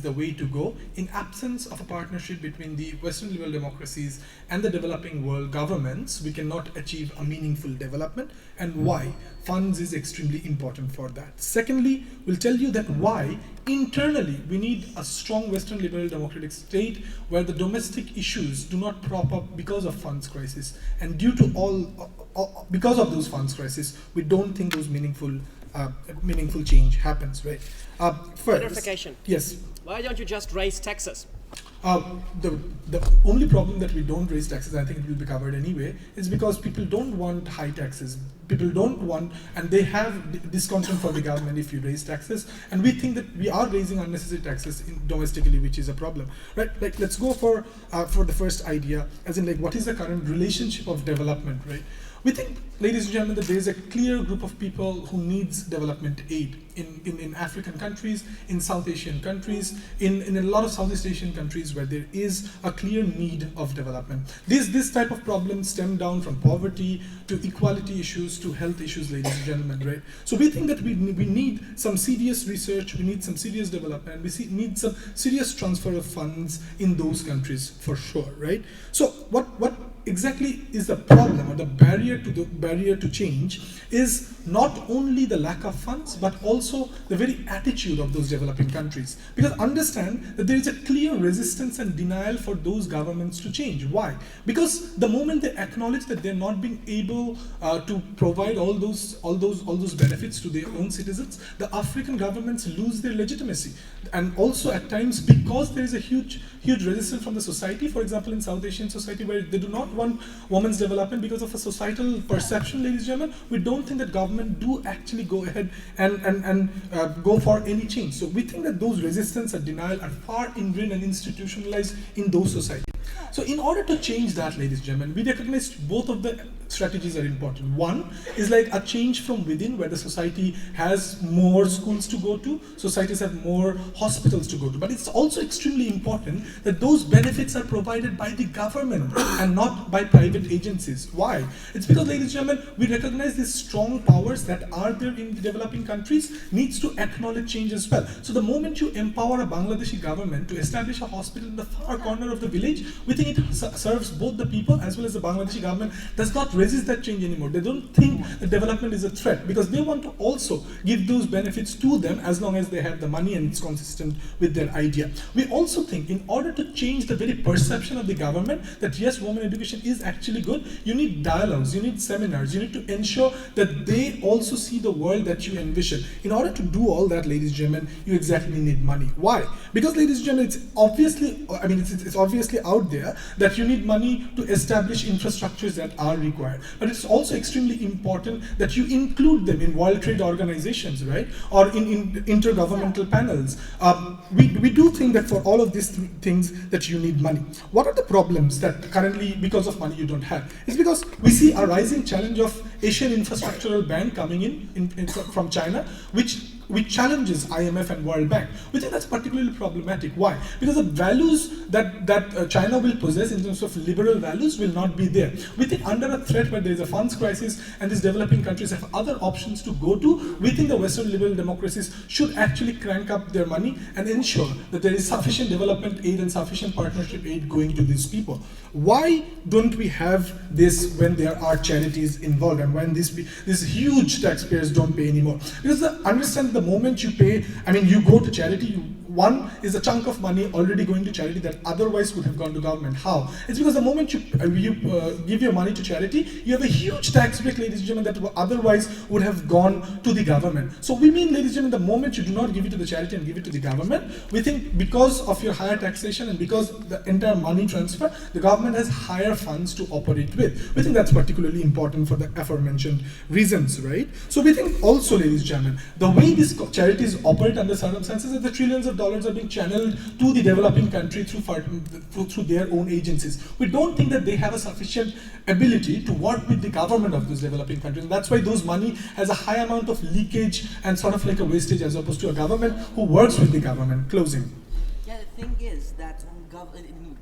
the way to go. In absence of a partnership between the Western liberal democracies and the developing world governments, we cannot achieve a meaningful development, and why funds is extremely important for that. Secondly, we'll tell you that why internally we need a strong Western liberal democratic state where the domestic issues do not prop up because of funds crisis, and due to because of those funds crisis, we don't think those meaningful change happens, right? First, clarification. Yes. Why don't you just raise taxes? The only problem that we don't raise taxes, I think it will be covered anyway, is because people don't want high taxes. People don't want, and they have discontent for the government if you raise taxes. And we think that we are raising unnecessary taxes domestically, which is a problem, right? Like, let's go for the first idea, as in like, what is the current relationship of development, right? We think, ladies and gentlemen, that there is a clear group of people who needs development aid in African countries, in South Asian countries, in a lot of Southeast Asian countries where there is a clear need of development. This type of problems stem down from poverty to equality issues to health issues, ladies and gentlemen, right? So we think that we need some serious research, we need some serious development, we need some serious transfer of funds in those countries for sure, right? So what exactly is the problem, or the barrier to change, is not only the lack of funds but also the very attitude of those developing countries. Because understand that there is a clear resistance and denial for those governments to change. Why? Because the moment they acknowledge that they're not being able to provide all those benefits to their own citizens, the African governments lose their legitimacy. And also at times, because there is a huge resistance from the society, for example in South Asian society, where they do not want women's development because of a societal perception, ladies and gentlemen, we don't think that government do actually go ahead and go for any change. So we think that those resistance and denial are far ingrained and institutionalized in those societies. So in order to change that, ladies and gentlemen, we recognize both of the strategies are important. One is like a change from within, where the society has more schools to go to, societies have more hospitals to go to. But it's also extremely important that those benefits are provided by the government and not by private agencies. Why? It's because, ladies and gentlemen, we recognize these strong powers that are there in the developing countries needs to acknowledge change as well. So the moment you empower a Bangladeshi government to establish a hospital in the far corner of the village, we think it serves both the people as well as the Bangladeshi government does not resist that change anymore. They don't think that development is a threat, because they want to also give those benefits to them as long as they have the money and it's consistent with their idea. We also think in order to change the very perception of the government that yes, women education is actually good, you need dialogues, you need seminars, you need to ensure that they also see the world that you envision. In order to do all that, ladies and gentlemen, you exactly need money. Why? Because, ladies and gentlemen, it's obviously out there that you need money to establish infrastructures that are required. But it's also extremely important that you include them in World Trade Organizations, right? Or in intergovernmental panels. We do think that for all of these things that you need money. What are the problems that currently, because of money, you don't have? It's because we see a rising challenge of Asian Infrastructural Bank coming in from China, which challenges IMF and World Bank. We think that's particularly problematic. Why? Because the values that China will possess in terms of liberal values will not be there. We think under a threat where there is a funds crisis and these developing countries have other options to go to, we think the Western liberal democracies should actually crank up their money and ensure that there is sufficient development aid and sufficient partnership aid going to these people. Why don't we have this when there are charities involved and when these huge taxpayers don't pay anymore? Because understand the moment you pay, you go to charity, one is a chunk of money already going to charity that otherwise would have gone to government. How? It's because the moment you give your money to charity, you have a huge tax break, ladies and gentlemen, that otherwise would have gone to the government. So we mean, ladies and gentlemen, the moment you do not give it to the charity and give it to the government, we think because of your higher taxation and because the entire money transfer, the government has higher funds to operate with. We think that's particularly important for the aforementioned reasons, right? So we think also, ladies and gentlemen, the way these charities operate under circumstances is the trillions of dollars are being channeled to the developing country through their own agencies. We don't think that they have a sufficient ability to work with the government of those developing countries. And that's why those money has a high amount of leakage and sort of like a wastage as opposed to a government who works with the government. Closing. Yeah, thing is that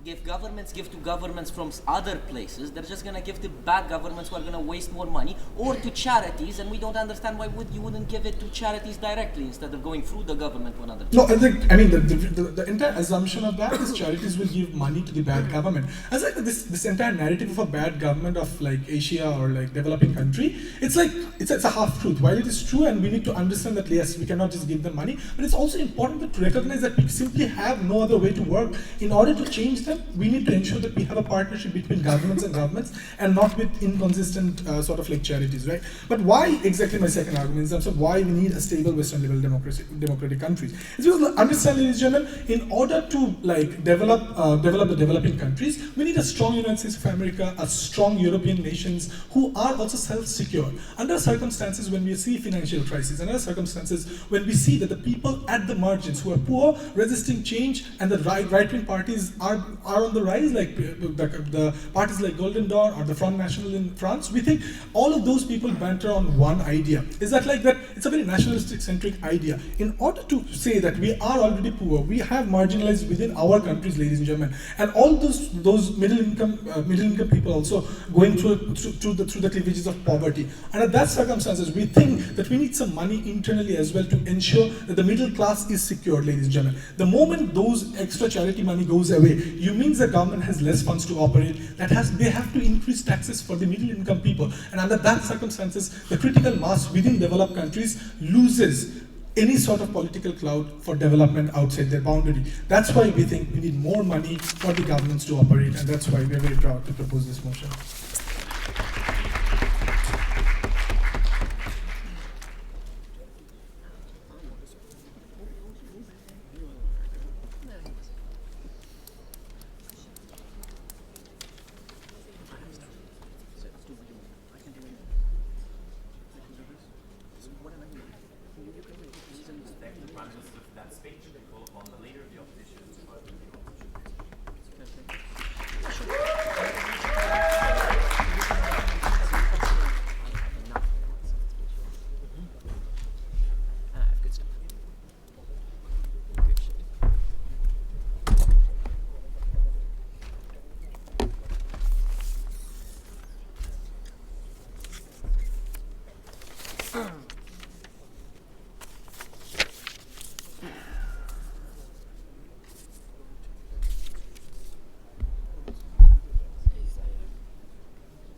if governments give to governments from other places, they're just going to give to bad governments who are going to waste more money, or to charities, and we don't understand why you wouldn't give it to charities directly instead of going through the government to another. No, I mean, the entire assumption of that is charities will give money to the bad government. As like this entire narrative of a bad government of like Asia or like developing country, it's like it's a half truth. While it is true, and we need to understand that yes, we cannot just give them money, but it's also important to recognize that we simply have no other way to work. In order to change them, we need to ensure that we have a partnership between governments and not with inconsistent sort of like charities, right? But why exactly my second argument in terms of why we need a stable Western level democratic countries? It's because understand, ladies and gentlemen, in order to like develop the developing countries, we need a strong United States of America, a strong European nations who are also self-secure. Under circumstances when we see financial crisis, under circumstances when we see that the people at the margins who are poor, resisting change, and the right-wing parties are on the rise, like the parties like Golden Dawn or the Front National in France, we think all of those people banter on one idea. Is that like that? It's a very nationalistic-centric idea. In order to say that we are already poor, we have marginalized within our countries, ladies and gentlemen, and all those middle income people also going through the cleavages of poverty. And at that circumstances, we think that we need some money internally as well to ensure that the middle class is secured, ladies and gentlemen. The moment those extra charity money goes away, you means the government has less funds to operate. They have to increase taxes for the middle income people. And under that circumstances, the critical mass within developed countries loses any sort of political clout for development outside their boundary. That's why we think we need more money for the governments to operate, and that's why we're very proud to propose this motion.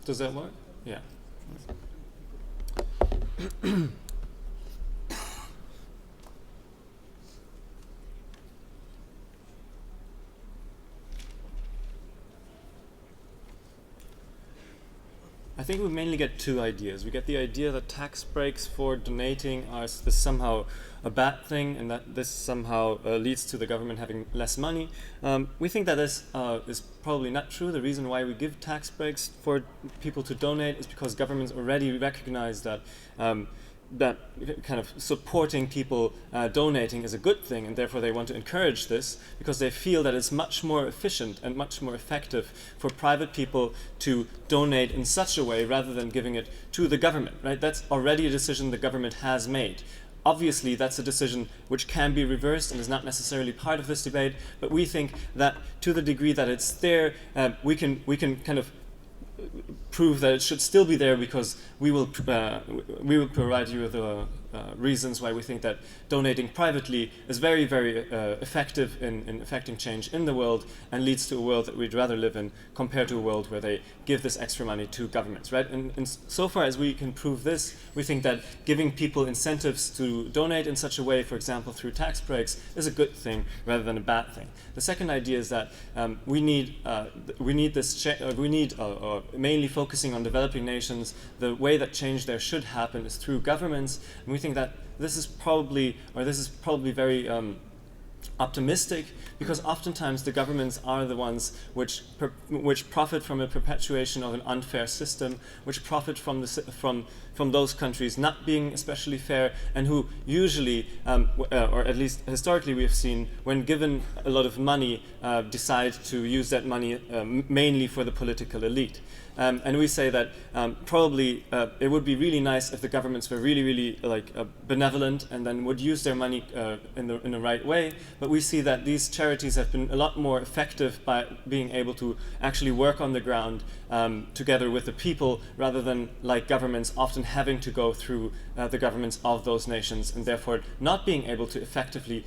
Does that work? Yeah. I think we mainly get two ideas. We get the idea that tax breaks for donating are somehow a bad thing, and that this somehow leads to the government having less money. We think that this is probably not true. The reason why we give tax breaks for people to donate is because governments already recognize that that kind of supporting people donating is a good thing, and therefore they want to encourage this because they feel that it's much more efficient and much more effective for private people to donate in such a way rather than giving it to the government, right? That's already a decision the government has made. Obviously, that's a decision which can be reversed and is not necessarily part of this debate, but we think that to the degree that it's there, we can kind of prove that it should still be there, because we will provide you with the reasons why we think that donating privately is very, very effective in affecting change in the world and leads to a world that we'd rather live in compared to a world where they give this extra money to governments, right? And so far as we can prove this, we think that giving people incentives to donate in such a way, for example, through tax breaks, is a good thing rather than a bad thing. The second idea is that we need mainly focusing on developing nations. The way that change there should happen is through governments, and we think that this is probably very optimistic, because oftentimes the governments are the ones which profit from a perpetuation of an unfair system, which profit from those countries not being especially fair, and who usually, or at least historically we have seen, when given a lot of money, decide to use that money mainly for the political elite. And we say that probably it would be really nice if the governments were really benevolent and then would use their money in the right way. But we see that these charities have been a lot more effective by being able to actually work on the ground together with the people, rather than like governments often having to go through the governments of those nations, and therefore not being able to effectively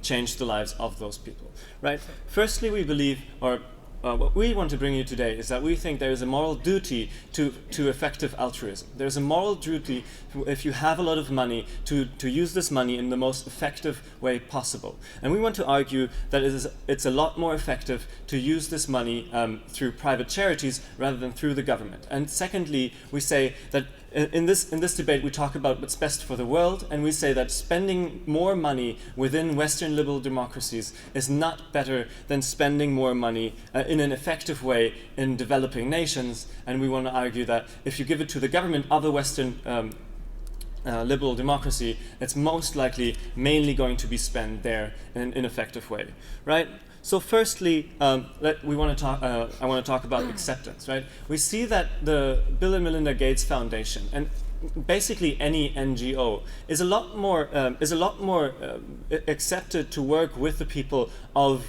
change the lives of those people. Right? Firstly, we believe, or what we want to bring you today is that we think there is a moral duty to effective altruism. There's a moral duty, if you have a lot of money, to use this money in the most effective way possible. And we want to argue that it's a lot more effective to use this money through private charities rather than through the government. And secondly, we say that in this debate we talk about what's best for the world, and we say that spending more money within Western liberal democracies is not better than spending more money in an effective way in developing nations. And we want to argue that if you give it to the government of a Western liberal democracy, it's most likely mainly going to be spent there in an ineffective way, right? So firstly, I want to talk about acceptance, right? We see that the Bill and Melinda Gates Foundation and basically any NGO is a lot more accepted to work with the people of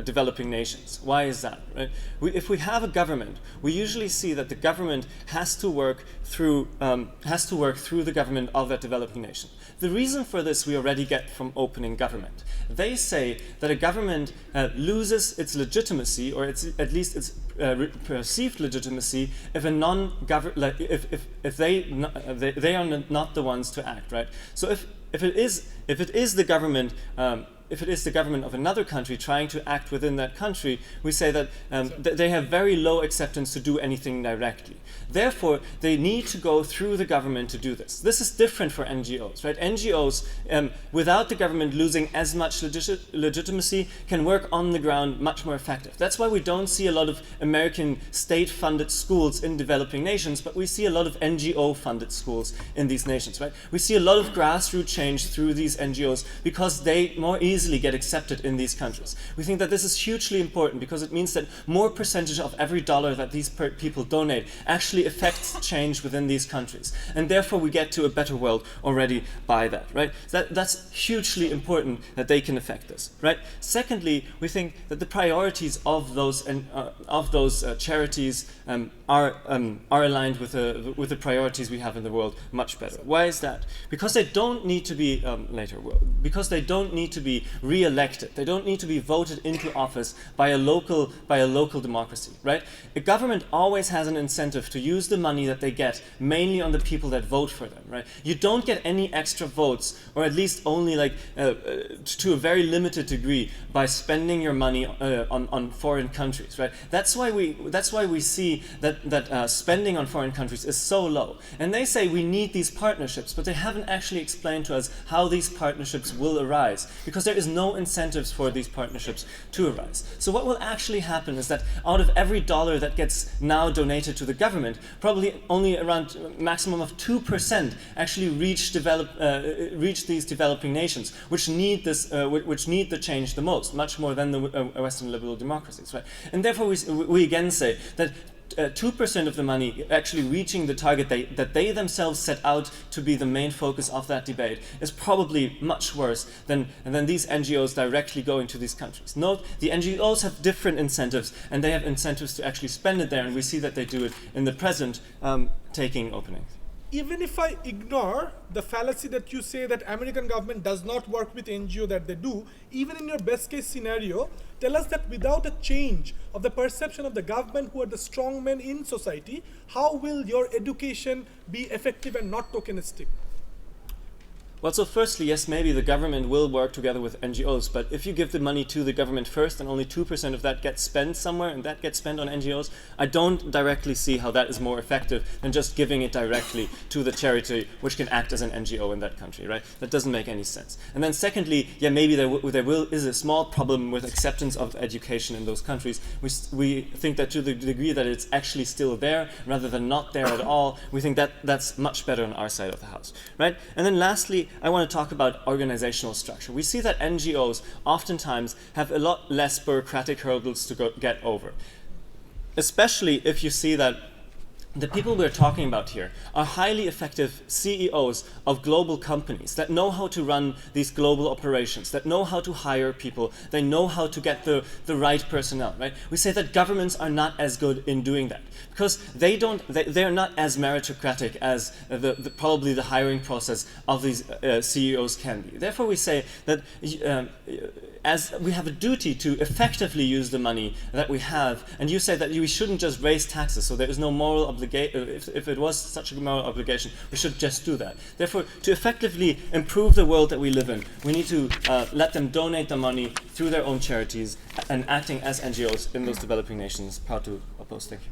developing nations. Why is that? Right? If we have a government, we usually see that the government has to work through the government of that developing nation. The reason for this we already get from opening government. They say that a government loses its legitimacy, or at least its perceived legitimacy, if a if they are not the ones to act. Right. So if it is the government. If it is the government of another country trying to act within that country, we say that they have very low acceptance to do anything directly. Therefore, they need to go through the government to do this. This is different for NGOs, right? NGOs, without the government losing as much legitimacy, can work on the ground much more effective. That's why we don't see a lot of American state-funded schools in developing nations, but we see a lot of NGO-funded schools in these nations, right? We see a lot of grassroots change through these NGOs because they more easily get accepted in these countries. We think that this is hugely important because it means that more percentage of every dollar that these people donate actually affects change within these countries. And therefore we get to a better world already by that, right? That's hugely important that they can affect this, right? Secondly, we think that the priorities of those charities are aligned with the priorities we have in the world much better. Why is that? Because they don't need to be because they don't need to be re-elected. They don't need to be voted into office by a local democracy, right? A government always has an incentive to use the money that they get mainly on the people that vote for them, right? You don't get any extra votes, or at least only to a very limited degree, by spending your money on foreign countries, right? That's why we see that spending on foreign countries is so low. And they say we need these partnerships, but they haven't actually explained to us how these partnerships will arise, because there is no incentives for these partnerships to arise. So what will actually happen is that out of every dollar that gets now donated to the government, probably only around a maximum of 2% actually reach these developing nations, which need the change the most, much more than the Western liberal democracies, right? And therefore we again say that 2% of the money actually reaching the target that they themselves set out to be the main focus of that debate is probably much worse than these NGOs directly going to these countries. Note, the NGOs have different incentives, and they have incentives to actually spend it there, and we see that they do it in the present taking openings. Even if I ignore the fallacy that you say that American government does not work with NGO that they do, even in your best case scenario, tell us that without a change of the perception of the government who are the strong men in society, how will your education be effective and not tokenistic? Well, so firstly, yes, maybe the government will work together with NGOs, but if you give the money to the government first and only 2% of that gets spent somewhere and that gets spent on NGOs, I don't directly see how that is more effective than just giving it directly to the charity which can act as an NGO in that country, right? That doesn't make any sense. And then secondly, yeah, maybe there is a small problem with acceptance of education in those countries. We think that to the degree that it's actually still there rather than not there at all, we think that that's much better on our side of the house, right? And then lastly, I want to talk about organizational structure. We see that NGOs oftentimes have a lot less bureaucratic hurdles to get over. especially if you see that the people we're talking about here are highly effective CEOs of global companies that know how to run these global operations, that know how to hire people, they know how to get the right personnel, right? We say that governments are not as good in doing that because they're not as meritocratic as probably the hiring process of these CEOs can be. Therefore, we say that as we have a duty to effectively use the money that we have, and you say that we shouldn't just raise taxes, so there is no moral obligation. If it was such a moral obligation, we should just do that. Therefore, to effectively improve the world that we live in, we need to let them donate the money through their own charities and acting as NGOs in those developing nations. Proud to oppose. Thank you.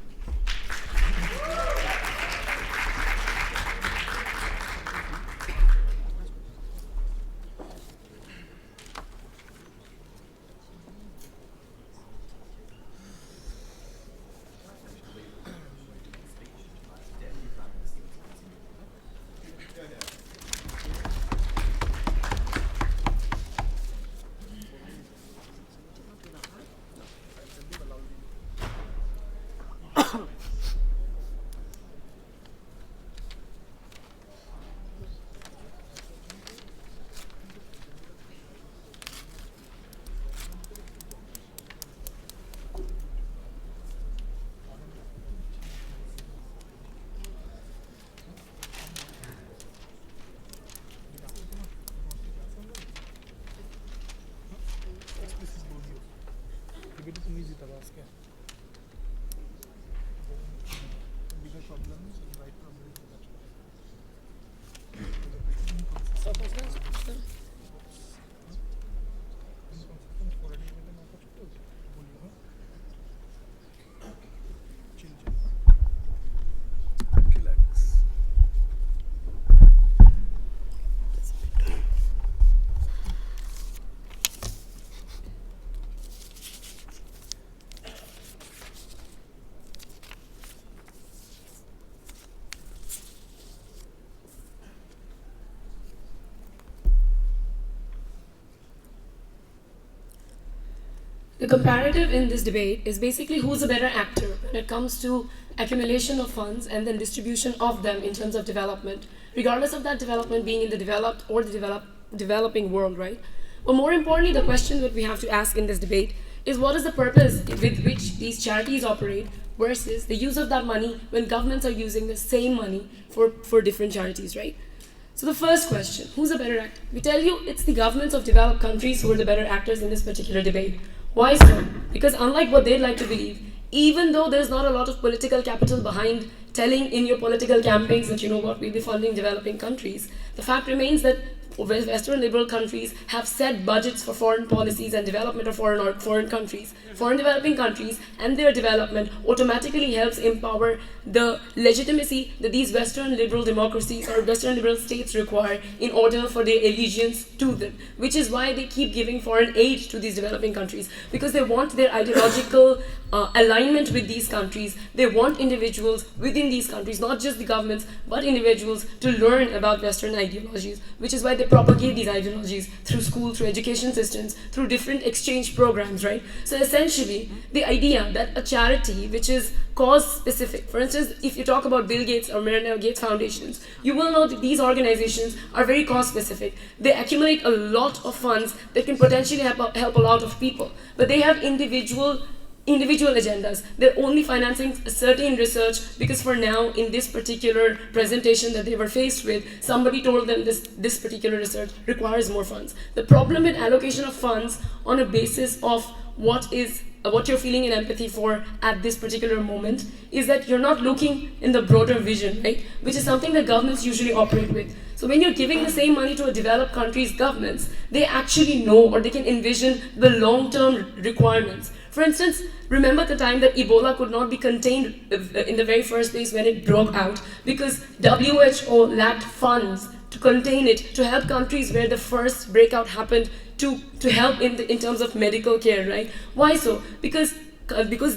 The comparative in this debate is basically who's a better actor when it comes to accumulation of funds and then distribution of them in terms of development, regardless of that development being in the developed or the developing world, right? But more importantly, the question that we have to ask in this debate is what is the purpose with which these charities operate versus the use of that money when governments are using the same money for different charities, right? So the first question, who's a better actor? We tell you it's the governments of developed countries who are the better actors in this particular debate. Why so? Because unlike what they'd like to believe, even though there's not a lot of political capital behind telling in your political campaigns that, you know what, we'll be funding developing countries, the fact remains that Western liberal countries have set budgets for foreign policies and development of foreign countries. Foreign developing countries and their development automatically helps empower the legitimacy that these Western liberal democracies or Western liberal states require in order for their allegiance to them, which is why they keep giving foreign aid to these developing countries, because they want their ideological alignment with these countries. They want individuals within these countries, not just the governments, but individuals to learn about Western ideologies, which is why they propagate these ideologies through school, through education systems, through different exchange programs, right? So essentially, the idea that a charity which is cause-specific, for instance, if you talk about Bill Gates or Melinda Gates foundations, you will know that these organizations are very cause-specific. They accumulate a lot of funds that can potentially help a lot of people, but they have individual agendas. They're only financing certain research because for now, in this particular presentation that they were faced with, somebody told them this particular research requires more funds. The problem with allocation of funds on a basis of what you're feeling in empathy for at this particular moment is that you're not looking in the broader vision, right? Which is something that governments usually operate with. So when you're giving the same money to a developed country's governments, they actually know or they can envision the long-term requirements. For instance, remember the time that Ebola could not be contained in the very first place when it broke out because WHO lacked funds to contain it, to help countries where the first breakout happened to help in terms of medical care, right? Why so? Because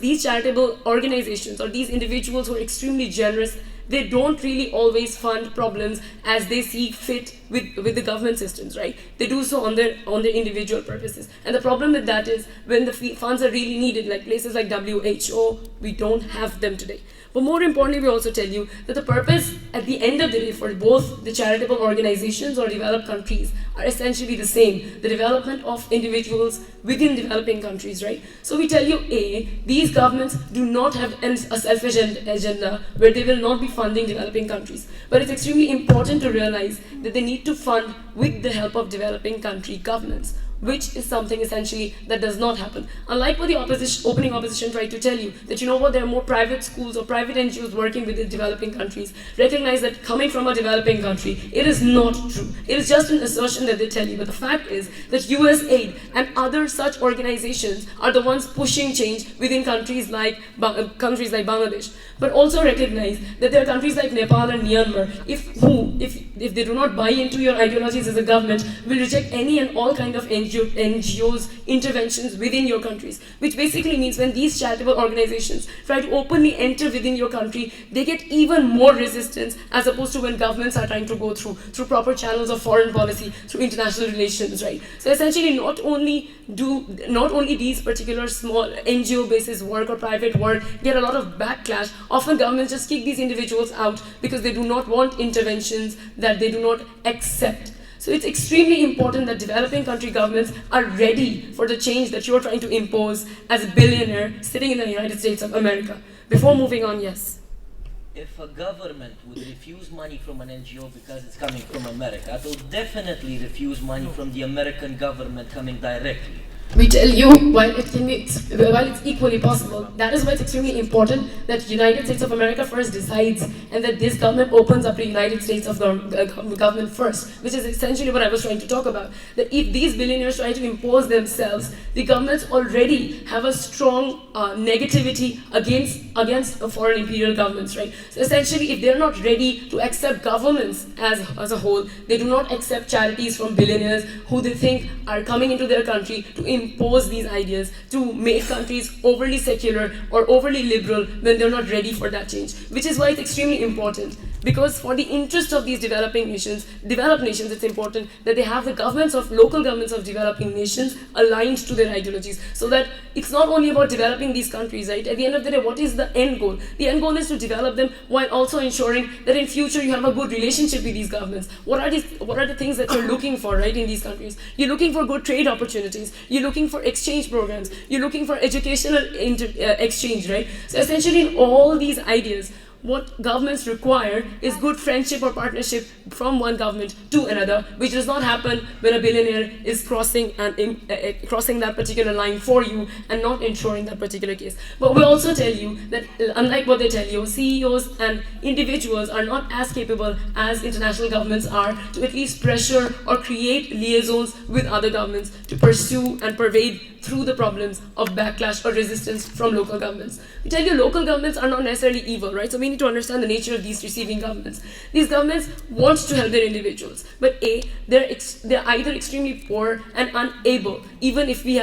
these charitable organizations or these individuals who are extremely generous, they don't really always fund problems as they see fit with the government systems, right? They do so on their individual purposes. And the problem with that is when the funds are really needed, like places like WHO, we don't have them today. But more importantly, we also tell you that the purpose at the end of the day for both the charitable organizations or developed countries are essentially the same, the development of individuals within developing countries, right? So we tell you, A, these governments do not have a selfish agenda where they will not be funding developing countries. But it's extremely important to realize that they need to fund with the help of developing country governments, which is something essentially that does not happen. Unlike what the opening opposition tried to tell you, that you know what, there are more private schools or private NGOs working within developing countries, recognize that coming from a developing country, it is not true. It is just an assertion that they tell you. But the fact is that USAID and other such organizations are the ones pushing change within countries like Bangladesh. But also recognize that there are countries like Nepal and Myanmar, if they do not buy into your ideologies as a government, will reject any and all kind of NGOs interventions within your countries, which basically means when these charitable organizations try to openly enter within your country, they get even more resistance as opposed to when governments are trying to go through proper channels of foreign policy, through international relations, right? So essentially, not only these particular small NGO basis work or private work get a lot of backlash, often governments just kick these individuals out because they do not want interventions that they do not accept. So it's extremely important that developing country governments are ready for the change that you're trying to impose as a billionaire sitting in the United States of America. Before moving on, yes. If a government would refuse money from an NGO because it's coming from America, it will definitely refuse money from the American government coming directly. We tell you, while it's equally possible, that is why it's extremely important that United States of America first decides, and that this government opens up the United States of government first, which is essentially what I was trying to talk about. That if these billionaires try to impose themselves, the governments already have a strong negativity against foreign imperial governments, right? So essentially, if they're not ready to accept governments as a whole, they do not accept charities from billionaires who they think are coming into their country to impose these ideas, to make countries overly secular or overly liberal when they're not ready for that change. Which is why it's extremely important, because for the interest of these developed nations, it's important that they have the local governments of developing nations aligned to their ideologies, so that it's not only about developing these countries, right? At the end of the day, what is the end goal? The end goal is to develop them while also ensuring that in future you have a good relationship with these governments. What are the things that you're looking for, right, in these countries? You're looking for good trade opportunities. You're looking for exchange programs. You're looking for educational exchange, right? So essentially, in all these ideas, what governments require is good friendship or partnership from one government to another, which does not happen when a billionaire is crossing that particular line for you and not ensuring that particular case. But we also tell you that, unlike what they tell you, CEOs and individuals are not as capable as international governments are to at least pressure or create liaisons with other governments to pursue and pervade through the problems of backlash or resistance from local governments. We tell you local governments are not necessarily evil, right? So we need to understand the nature of these receiving governments. These governments want to help their individuals, but they're either extremely poor and unable, even if we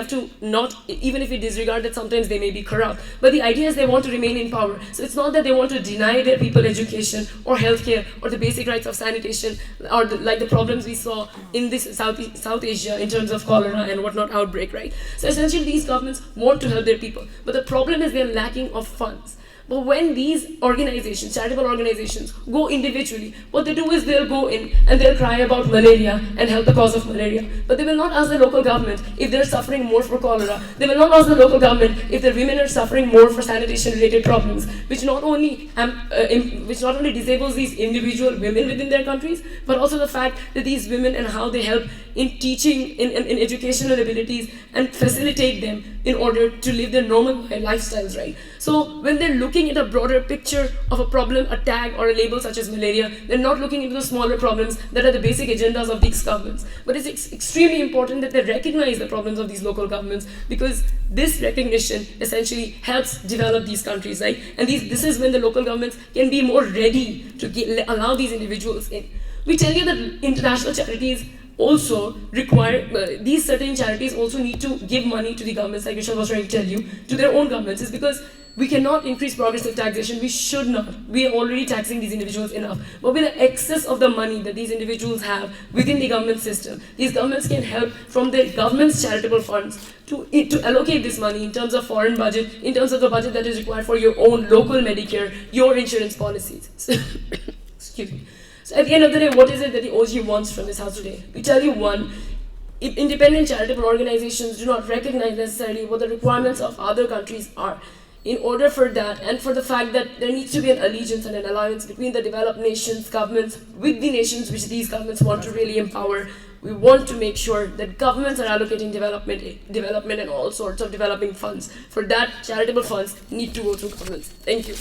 disregard that sometimes they may be corrupt. But the idea is they want to remain in power. So it's not that they want to deny their people education or healthcare or the basic rights of sanitation, or like the problems we saw in this South Asia in terms of cholera and whatnot outbreak, right? So essentially, these governments want to help their people, but the problem is they're lacking of funds. But when these organizations, charitable organizations, go individually, what they do is they'll go in and they'll cry about malaria and help the cause of malaria. But they will not ask the local government if they're suffering more for cholera. They will not ask the local government if their women are suffering more for sanitation-related problems, which not only disables these individual women within their countries, but also the fact that these women and how they help in teaching, in educational abilities, and facilitate them in order to live their normal lifestyles, right? So when they're looking at a broader picture of a problem, a tag or a label such as malaria, they're not looking into the smaller problems that are the basic agendas of these governments. But it's extremely important that they recognize the problems of these local governments, because this recognition essentially helps develop these countries, right? And this is when the local governments can be more ready to allow these individuals in. We tell you that international charities also require, these certain charities also need to give money to the governments, like Vishal was trying to tell you, to their own governments, is because we cannot increase progressive taxation. We should not. We are already taxing these individuals enough. But with the excess of the money that these individuals have within the government system, these governments can help from their government's charitable funds to allocate this money in terms of foreign budget, in terms of the budget that is required for your own local Medicare, your insurance policies. Excuse me. So at the end of the day, what is it that the OG wants from this house today? We tell you one, if independent charitable organizations do not recognize necessarily what the requirements of other countries are. In order for that, and for the fact that there needs to be an allegiance and an alliance between the developed nations, governments, with the nations which these governments want to really empower, we want to make sure that governments are allocating development and all sorts of developing funds. For that, charitable funds need to go through governments. Thank you.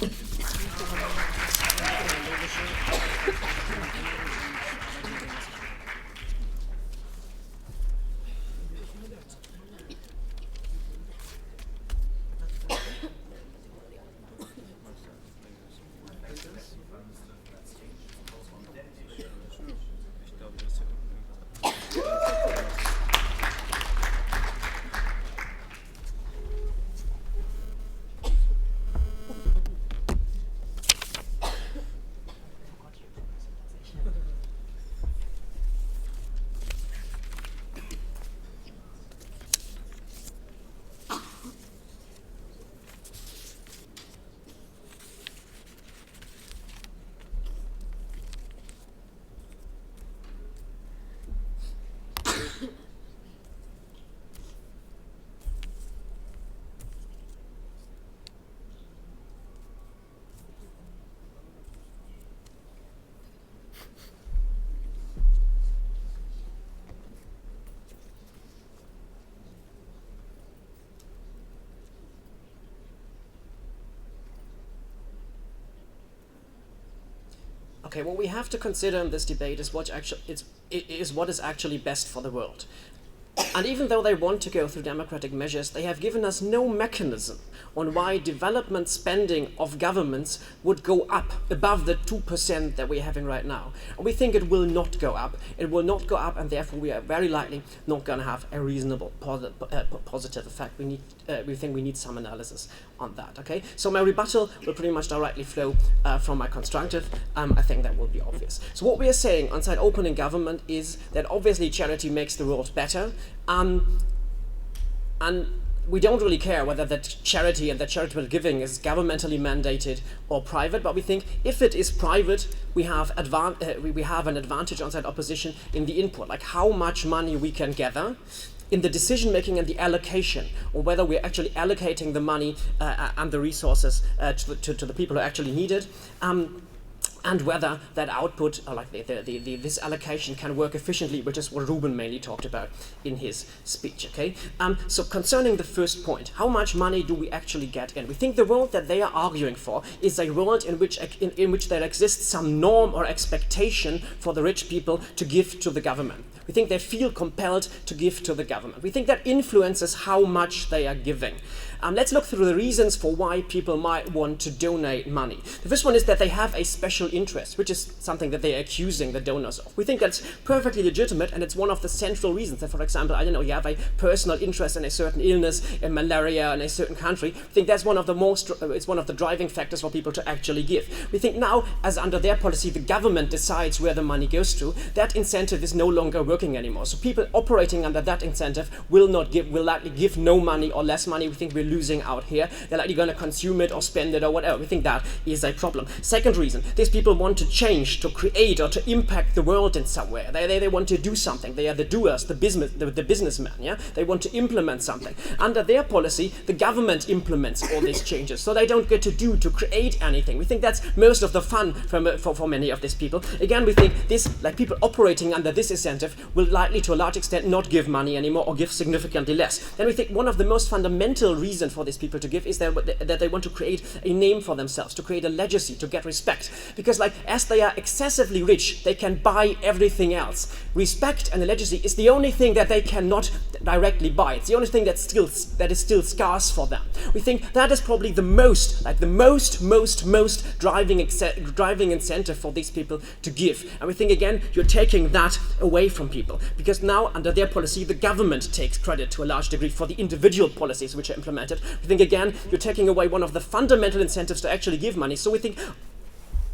Okay, what we have to consider in this debate is what is actually best for the world. And even though they want to go through democratic measures, they have given us no mechanism on why development spending of governments would go up above the 2% that we're having right now. And we think it will not go up. It will not go up, and therefore we are very likely not going to have a reasonable positive effect. We think we need some analysis on that. Okay, so my rebuttal will pretty much directly flow from my constructive. I think that will be obvious. So what we are saying on side opening government is that obviously charity makes the world better. And we don't really care whether that charity and that charitable giving is governmentally mandated or private, but we think if it is private, we have an advantage on side opposition in the input, like how much money we can gather in the decision making and the allocation, or whether we're actually allocating the money and the resources to the people who actually need it. And whether that output, or like this allocation, can work efficiently, which is what Ruben mainly talked about in his speech. Okay. So concerning the first point, how much money do we actually get in? We think the world that they are arguing for is a world in which there exists some norm or expectation for the rich people to give to the government. We think they feel compelled to give to the government. We think that influences how much they are giving. Let's look through the reasons for why people might want to donate money. The first one is that they have a special interest, which is something that they're accusing the donors of. We think that's perfectly legitimate, and it's one of the central reasons that, for example, I don't know, you have a personal interest in a certain illness, in malaria in a certain country. We think that's one of the driving factors for people to actually give. We think now, as under their policy, the government decides where the money goes to, that incentive is no longer working anymore. So people operating under that incentive will likely give no money or less money. We think we're losing out here. They're likely going to consume it or spend it or whatever. We think that is a problem. Second reason, these people want to change, to create, or to impact the world in some way. They want to do something. They are the doers, the businessmen. Yeah, they want to implement something. Under their policy, the government implements all these changes, so they don't get to create anything. We think that's most of the fun for many of these people. Again, we think this, like people operating under this incentive, will likely to a large extent not give money anymore or give significantly less. Then we think one of the most fundamental reasons for these people to give is that they want to create a name for themselves, to create a legacy, to get respect. Because because like as they are excessively rich, they can buy everything else. Respect and legitimacy is the only thing that they cannot directly buy. It's the only thing that is still scarce for them. We think that is probably the most driving incentive for these people to give. And we think again, you're taking that away from people, because now under their policy, the government takes credit to a large degree for the individual policies which are implemented. We think again, you're taking away one of the fundamental incentives to actually give money. So we think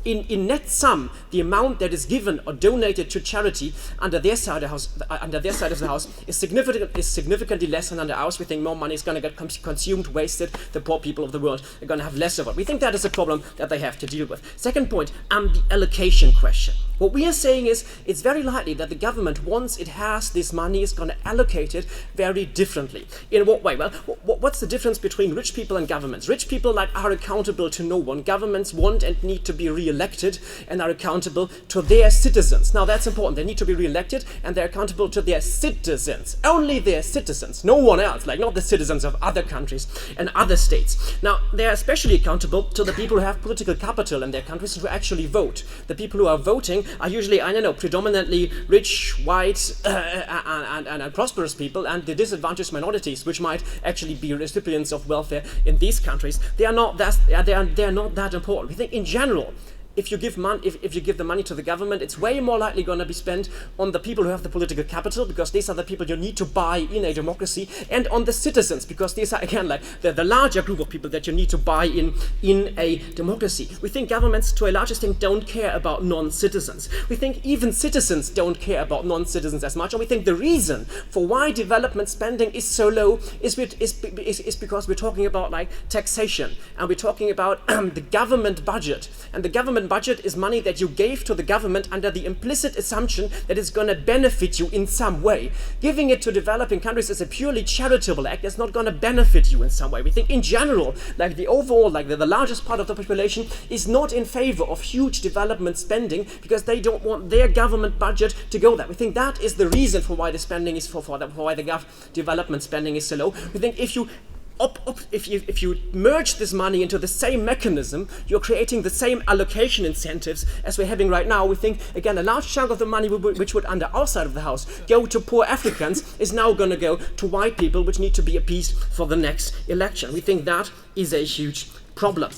in net sum, the amount that is given or donated to charity under their side of the house is significantly less than under ours. We think more money is going to get consumed, wasted. The poor people of the world are going to have less of it. We think that is a problem that they have to deal with. Second point, the allocation question. What we are saying is it's very likely that the government, once it has this money, is going to allocate it very differently. In what way? Well, what's the difference between rich people and governments? Rich people are accountable to no one. Governments want and need to be re-elected and are accountable to their citizens. Now that's important. They need to be re-elected and they're accountable to their citizens. Only their citizens, no one else, not the citizens of other countries and other states. Now they're especially accountable to the people who have political capital in their countries who actually vote. The people who are voting are usually, predominantly rich, white, and prosperous people, and the disadvantaged minorities, which might actually be recipients of welfare in these countries. They are not that important. We think in general, if you give the money to the government, it's way more likely going to be spent on the people who have the political capital, because these are the people you need to buy in a democracy, and on the citizens, because these are again the larger group of people that you need to buy in a democracy. We think governments to a large extent don't care about non-citizens. We think even citizens don't care about non-citizens as much, and we think the reason for why development spending is so low is because we're talking about taxation, and we're talking about the government budget, and the government budget is money that you gave to the government under the implicit assumption that it's going to benefit you in some way. Giving it to developing countries is a purely charitable act that's not going to benefit you in some way. We think in general, the overall, the largest part of the population is not in favor of huge development spending because they don't want their government budget to go there. We think that is the reason for why the spending is for why the development spending is so low. We think if you merge this money into the same mechanism, you're creating the same allocation incentives as we're having right now. We think, again, a large chunk of the money which would, under our side of the house, go to poor Africans is now going to go to white people, which need to be appeased for the next election. We think that is a huge problem.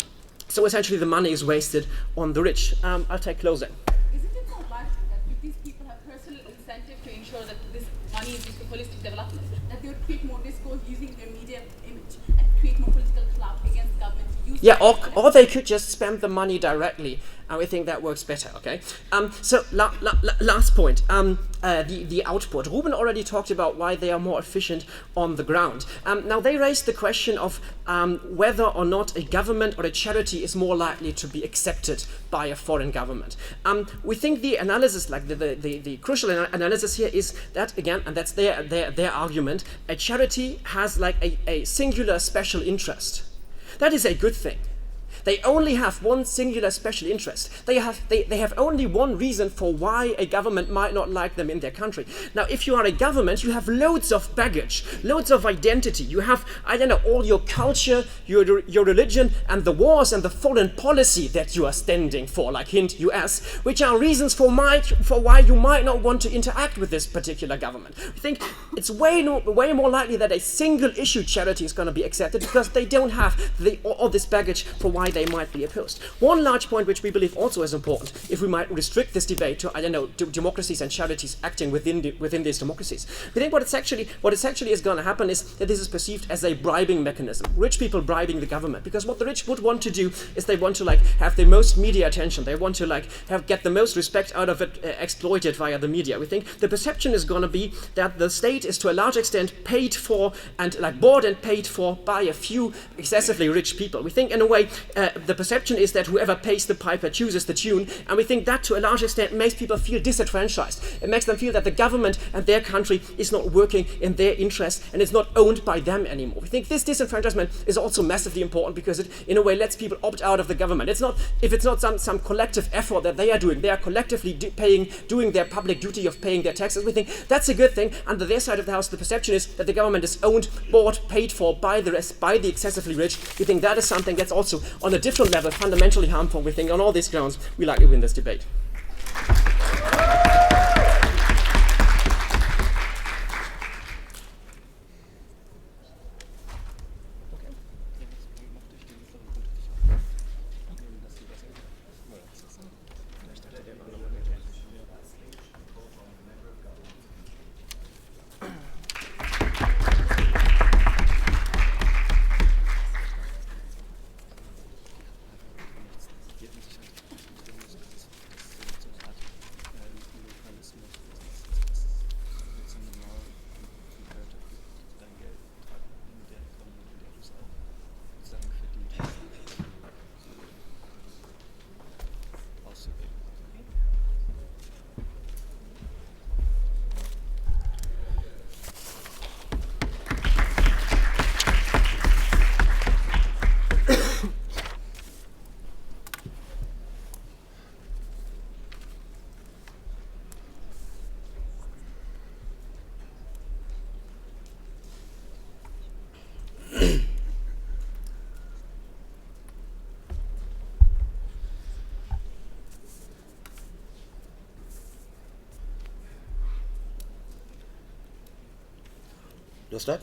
So essentially the money is wasted on the rich. I'll take closing. Isn't it more likely that if these people have personal incentive to ensure that this money is used for holistic development, that they would create more discourse using their media image and create more political clout against government to use? Yeah, or they could just spend the money directly, and we think that works better. Okay. So last point. The output. Ruben already talked about why they are more efficient on the ground. Now they raised the question of whether or not a government or a charity is more likely to be accepted by a foreign government. We think the analysis, the crucial analysis here, is that again, and that's their argument, a charity has a singular special interest. That is a good thing. They only have one singular special interest. They have only one reason for why a government might not like them in their country. Now, if you are a government, you have loads of baggage, loads of identity. You have, all your culture, your religion, and the wars and the foreign policy that you are standing for, like hint US, which are reasons for why you might not want to interact with this particular government. I think it's way more likely that a single issue charity is going to be accepted because they don't have all this baggage for why they might be opposed. One large point which we believe also is important, if we might restrict this debate to democracies and charities acting within these democracies, we think what essentially is going to happen is that this is perceived as a bribing mechanism. Rich people bribing the government, because what the rich would want to do is they want to have the most media attention. They want to get the most respect out of it, exploited via the media. We think the perception is going to be that the state is to a large extent paid for and bought and paid for by a few excessively rich people. We think in a way the perception is that whoever pays the piper chooses the tune, and we think that to a large extent makes people feel disenfranchised. It makes them feel that the government and their country is not working in their interest and it's not owned by them anymore. We think this disenfranchisement is also massively important because it in a way lets people opt out of the government. It's not some collective effort that they are doing. They are collectively doing their public duty of paying their taxes. We think that's a good thing. Under their side of the house, the perception is that the government is owned, bought, paid for by the excessively rich. We think that is something that's also on on a different level, fundamentally harmful. We think on all these grounds, we likely win this debate. Just that.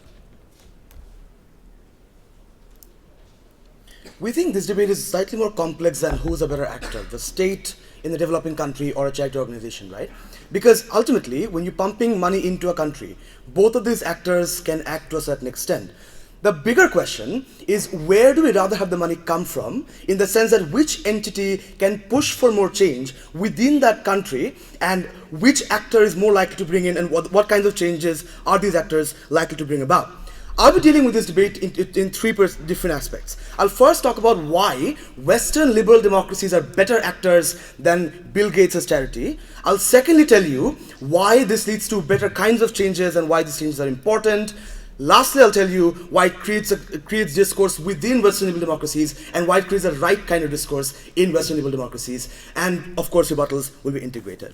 We think this debate is slightly more complex than who's a better actor, the state in the developing country or a charity organization, right? Because ultimately, when you're pumping money into a country, both of these actors can act to a certain extent. The bigger question is, where do we rather have the money come from, in the sense that which entity can push for more change within that country, and which actor is more likely to bring in, and what kinds of changes are these actors likely to bring about? I'll be dealing with this debate in three different aspects. I'll first talk about why Western liberal democracies are better actors than Bill Gates' charity. I'll secondly tell you why this leads to better kinds of changes and why these changes are important. Lastly, I'll tell you why it creates discourse within Western liberal democracies and why it creates the right kind of discourse in Western liberal democracies. And of course, rebuttals will be integrated.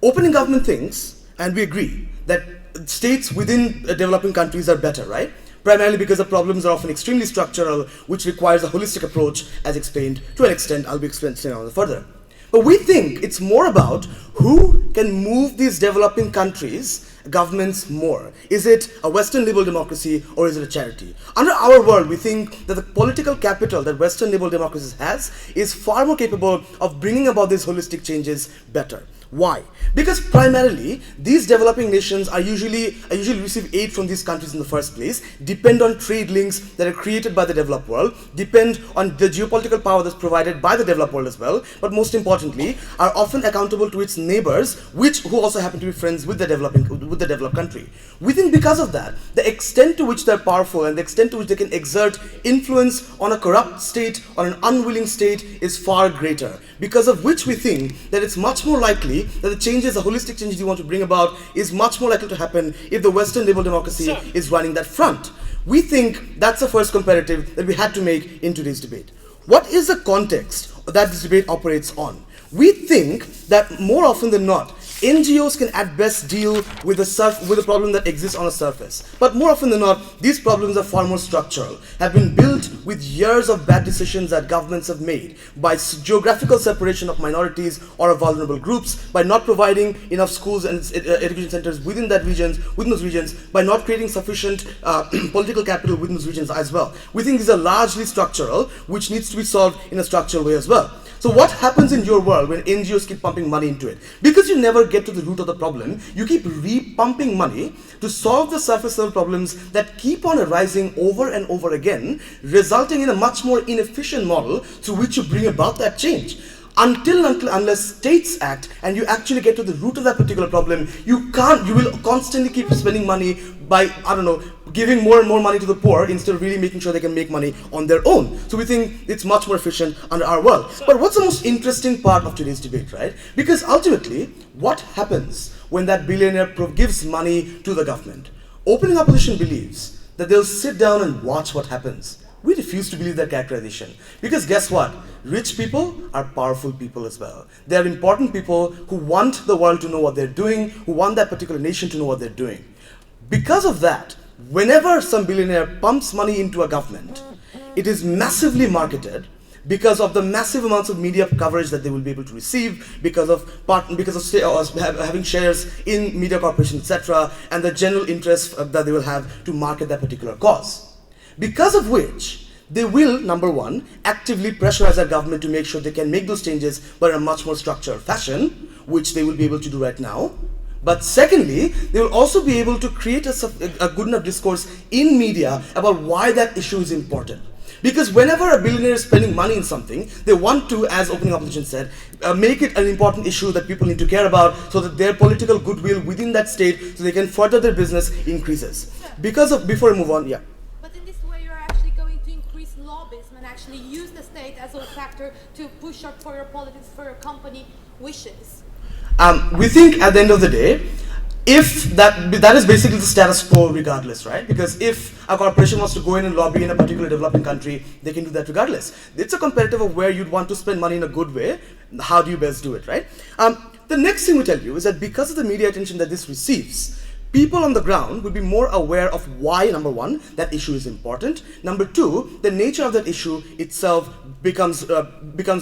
Opening government thinks, and we agree, that states within developing countries are better, right? Primarily because the problems are often extremely structural, which requires a holistic approach, as explained to an extent. I'll be explaining on further. But we think it's more about who can move these developing countries, governments, more. Is it a Western liberal democracy or is it a charity? Under our world, we think that the political capital that Western liberal democracies has is far more capable of bringing about these holistic changes better. Why? Because primarily, these developing nations are usually receive aid from these countries in the first place, depend on trade links that are created by the developed world, depend on the geopolitical power that's provided by the developed world as well, but most importantly, are often accountable to its neighbors, who also happen to be friends with the developed country. We think because of that, the extent to which they're powerful and the extent to which they can exert influence on a corrupt state, on an unwilling state, is far greater. Because of which we think that it's much more likely that the changes, the holistic changes you want to bring about, is much more likely to happen if the Western liberal democracy is running that front. We think that's the first comparative that we had to make in today's debate. What is the context that this debate operates on? We think that more often than not, NGOs can at best deal with the problem that exists on a surface. But more often than not, these problems are far more structural, have been built with years of bad decisions that governments have made, by geographical separation of minorities or of vulnerable groups, by not providing enough schools and education centers within those regions, by not creating sufficient political capital within those regions as well. We think these are largely structural, which needs to be solved in a structural way as well. So what happens in your world when NGOs keep pumping money into it? Because you never get to the root of the problem, you keep re-pumping money to solve the surface level problems that keep on arising over and over again, resulting in a much more inefficient model through which you bring about that change. Unless states act and you actually get to the root of that particular problem, you will constantly keep spending money by, giving more and more money to the poor instead of really making sure they can make money on their own. So we think it's much more efficient under our world. But what's the most interesting part of today's debate, right? Because ultimately, what happens when that billionaire gives money to the government? Opening opposition believes that they'll sit down and watch what happens. We refuse to believe that characterization. Because guess what? Rich people are powerful people as well. They are important people who want the world to know what they're doing, who want that particular nation to know what they're doing. Because of that, whenever some billionaire pumps money into a government, it is massively marketed, because of the massive amounts of media coverage that they will be able to receive, because of having shares in media corporations, etc., and the general interest that they will have to market that particular cause. Because of which, they will, number one, actively pressurize their government to make sure they can make those changes, but in a much more structured fashion, which they will be able to do right now. But secondly, they will also be able to create a good enough discourse in media about why that issue is important. Because whenever a billionaire is spending money in something, they want to, as opening opposition said, make it an important issue that people need to care about so that their political goodwill within that state, so they can further their business, increases. Before we move on, yeah. But in this way, you're actually going to increase lobbyism and actually use the state as a factor to push up for your politics, for your company wishes. We think at the end of the day, if that is basically the status quo regardless, right? Because if a corporation wants to go in and lobby in a particular developing country, they can do that regardless. It's a comparative of where you'd want to spend money in a good way. How do you best do it, right? The next thing we tell you is that because of the media attention that this receives, people on the ground will be more aware of why, number one, that issue is important. Number two, the nature of that issue itself becomes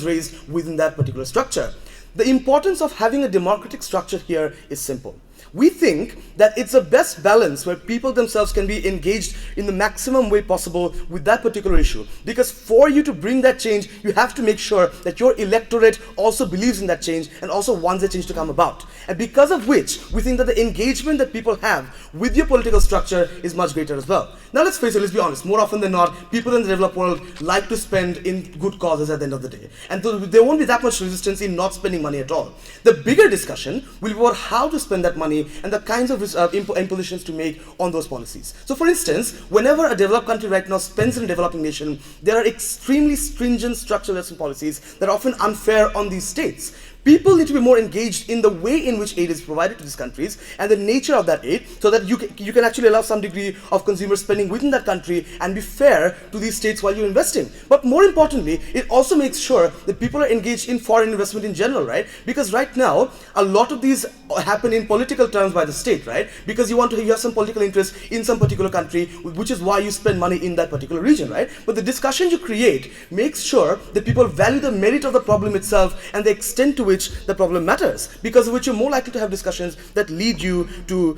raised within that particular structure. The importance of having a democratic structure here is simple. We think that it's the best balance where people themselves can be engaged in the maximum way possible with that particular issue. Because for you to bring that change, you have to make sure that your electorate also believes in that change and also wants that change to come about. And because of which, we think that the engagement that people have with your political structure is much greater as well. Now let's face it, let's be honest, more often than not, people in the developed world like to spend in good causes at the end of the day. And there won't be that much resistance in not spending money at all. The bigger discussion will be about how to spend that money and the kinds of impositions to make on those policies. So for instance, whenever a developed country right now spends in a developing nation, there are extremely stringent structural policies that are often unfair on these states. People need to be more engaged in the way in which aid is provided to these countries and the nature of that aid, so that you can actually allow some degree of consumer spending within that country and be fair to these states while you're investing. But more importantly, it also makes sure that people are engaged in foreign investment in general, right? Because right now, a lot of these happen in political terms by the state, right? Because you have some political interest in some particular country, which is why you spend money in that particular region, right? But the discussion you create makes sure that people value the merit of the problem itself and the extent to which the problem matters, because of which you're more likely to have discussions that lead you to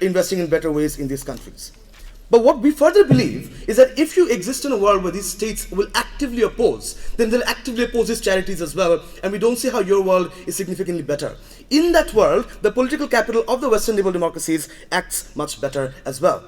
investing in better ways in these countries. But what we further believe is that if you exist in a world where these states will actively oppose, then they'll actively oppose these charities as well, and we don't see how your world is significantly better. In that world, the political capital of the Western liberal democracies acts much better as well.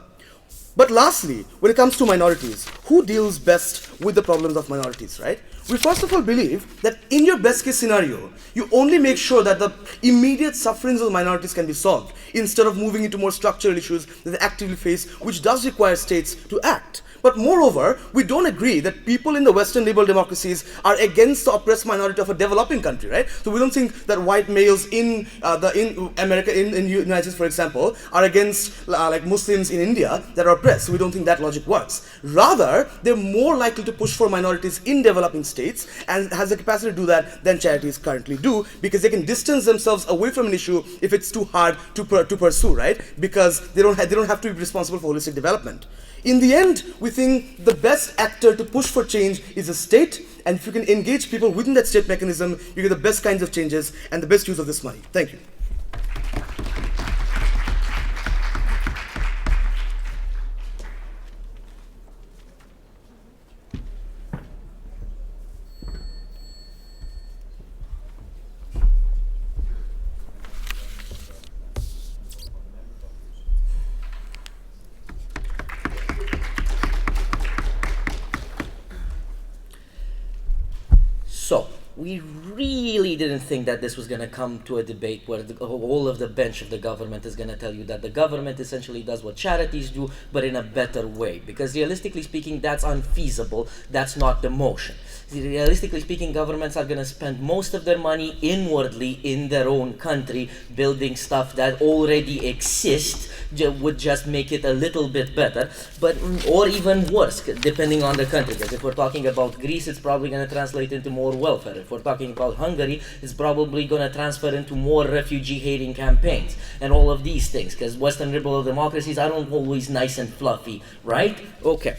But lastly, when it comes to minorities, who deals best with the problems of minorities, right? We first of all believe that in your best case scenario, you only make sure that the immediate sufferings of minorities can be solved, instead of moving into more structural issues that they actively face, which does require states to act. But moreover, we don't agree that people in the Western liberal democracies are against the oppressed minority of a developing country, right? So we don't think that white males in America, in the United States, for example, are against like Muslims in India that are oppressed. So we don't think that logic works. Rather, they're more likely to push for minorities in developing states and has the capacity to do that than charities currently do, because they can distance themselves away from an issue if it's too hard to pursue, right? Because they don't have to be responsible for holistic development. In the end, we think the best actor to push for change is a state, and if you can engage people within that state mechanism, you get the best kinds of changes and the best use of this money. Thank you. So, we really didn't think that this was going to come to a debate where the whole of the bench of the government is going to tell you that the government essentially does what charities do, but in a better way. Because realistically speaking, that's unfeasible. That's not the motion. Realistically speaking, governments are going to spend most of their money inwardly in their own country, building stuff that already exists, would just make it a little bit better, but or even worse, depending on the country. Because if we're talking about Greece, it's probably going to translate into more welfare. If we're talking about Hungary, it's probably going to transfer into more refugee-hating campaigns and all of these things. Because Western liberal democracies aren't always nice and fluffy, right? Okay.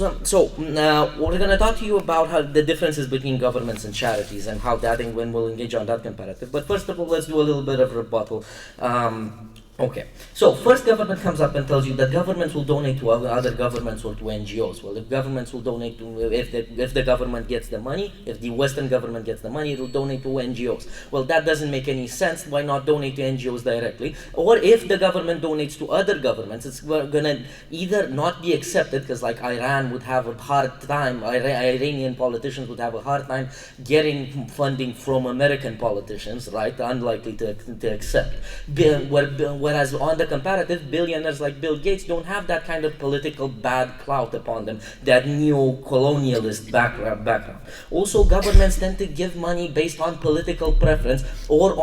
We're going to talk to you about how the differences between governments and charities and how that and when we'll engage on that comparative. But first of all, let's do a little bit of rebuttal. Okay, so first government comes up and tells you that governments will donate to other governments or to NGOs. Well, if governments will donate to, if the government gets the money, if the Western government gets the money, it will donate to NGOs. Well, that doesn't make any sense. Why not donate to NGOs directly? Or if the government donates to other governments, it's gonna either not be accepted, because like Iran would have a hard time, Iranian politicians would have a hard time getting funding from American politicians, right? Unlikely to accept. Whereas on the comparative, billionaires like Bill Gates don't have that kind of political bad clout upon them, that neo-colonialist background. Also, governments tend to give money based on political preference or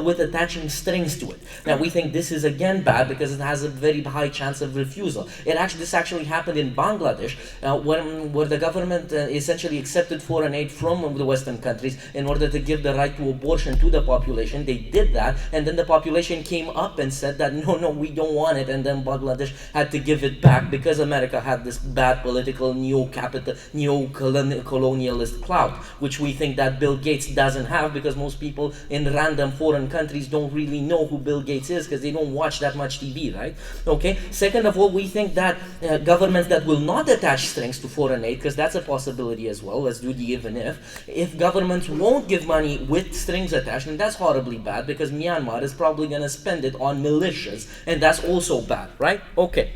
with attaching strings to it. Now, we think this is again bad because it has a very high chance of refusal. This actually happened in Bangladesh, where the government essentially accepted foreign aid from the Western countries in order to give the right to abortion to the population. They did that, and then the population came up and said that no, we don't want it, and then Bangladesh had to give it back because America had this bad political neo-colonialist clout, which we think that Bill Gates doesn't have, because most people in random foreign countries don't really know who Bill Gates is because they don't watch that much TV, right? Okay. Second of all, we think that governments that will not attach strings to foreign aid, because that's a possibility as well. Let's do the even if governments won't give money with strings attached, and that's horribly bad because Myanmar is probably going to spend it on militias, and that's also bad, right? Okay.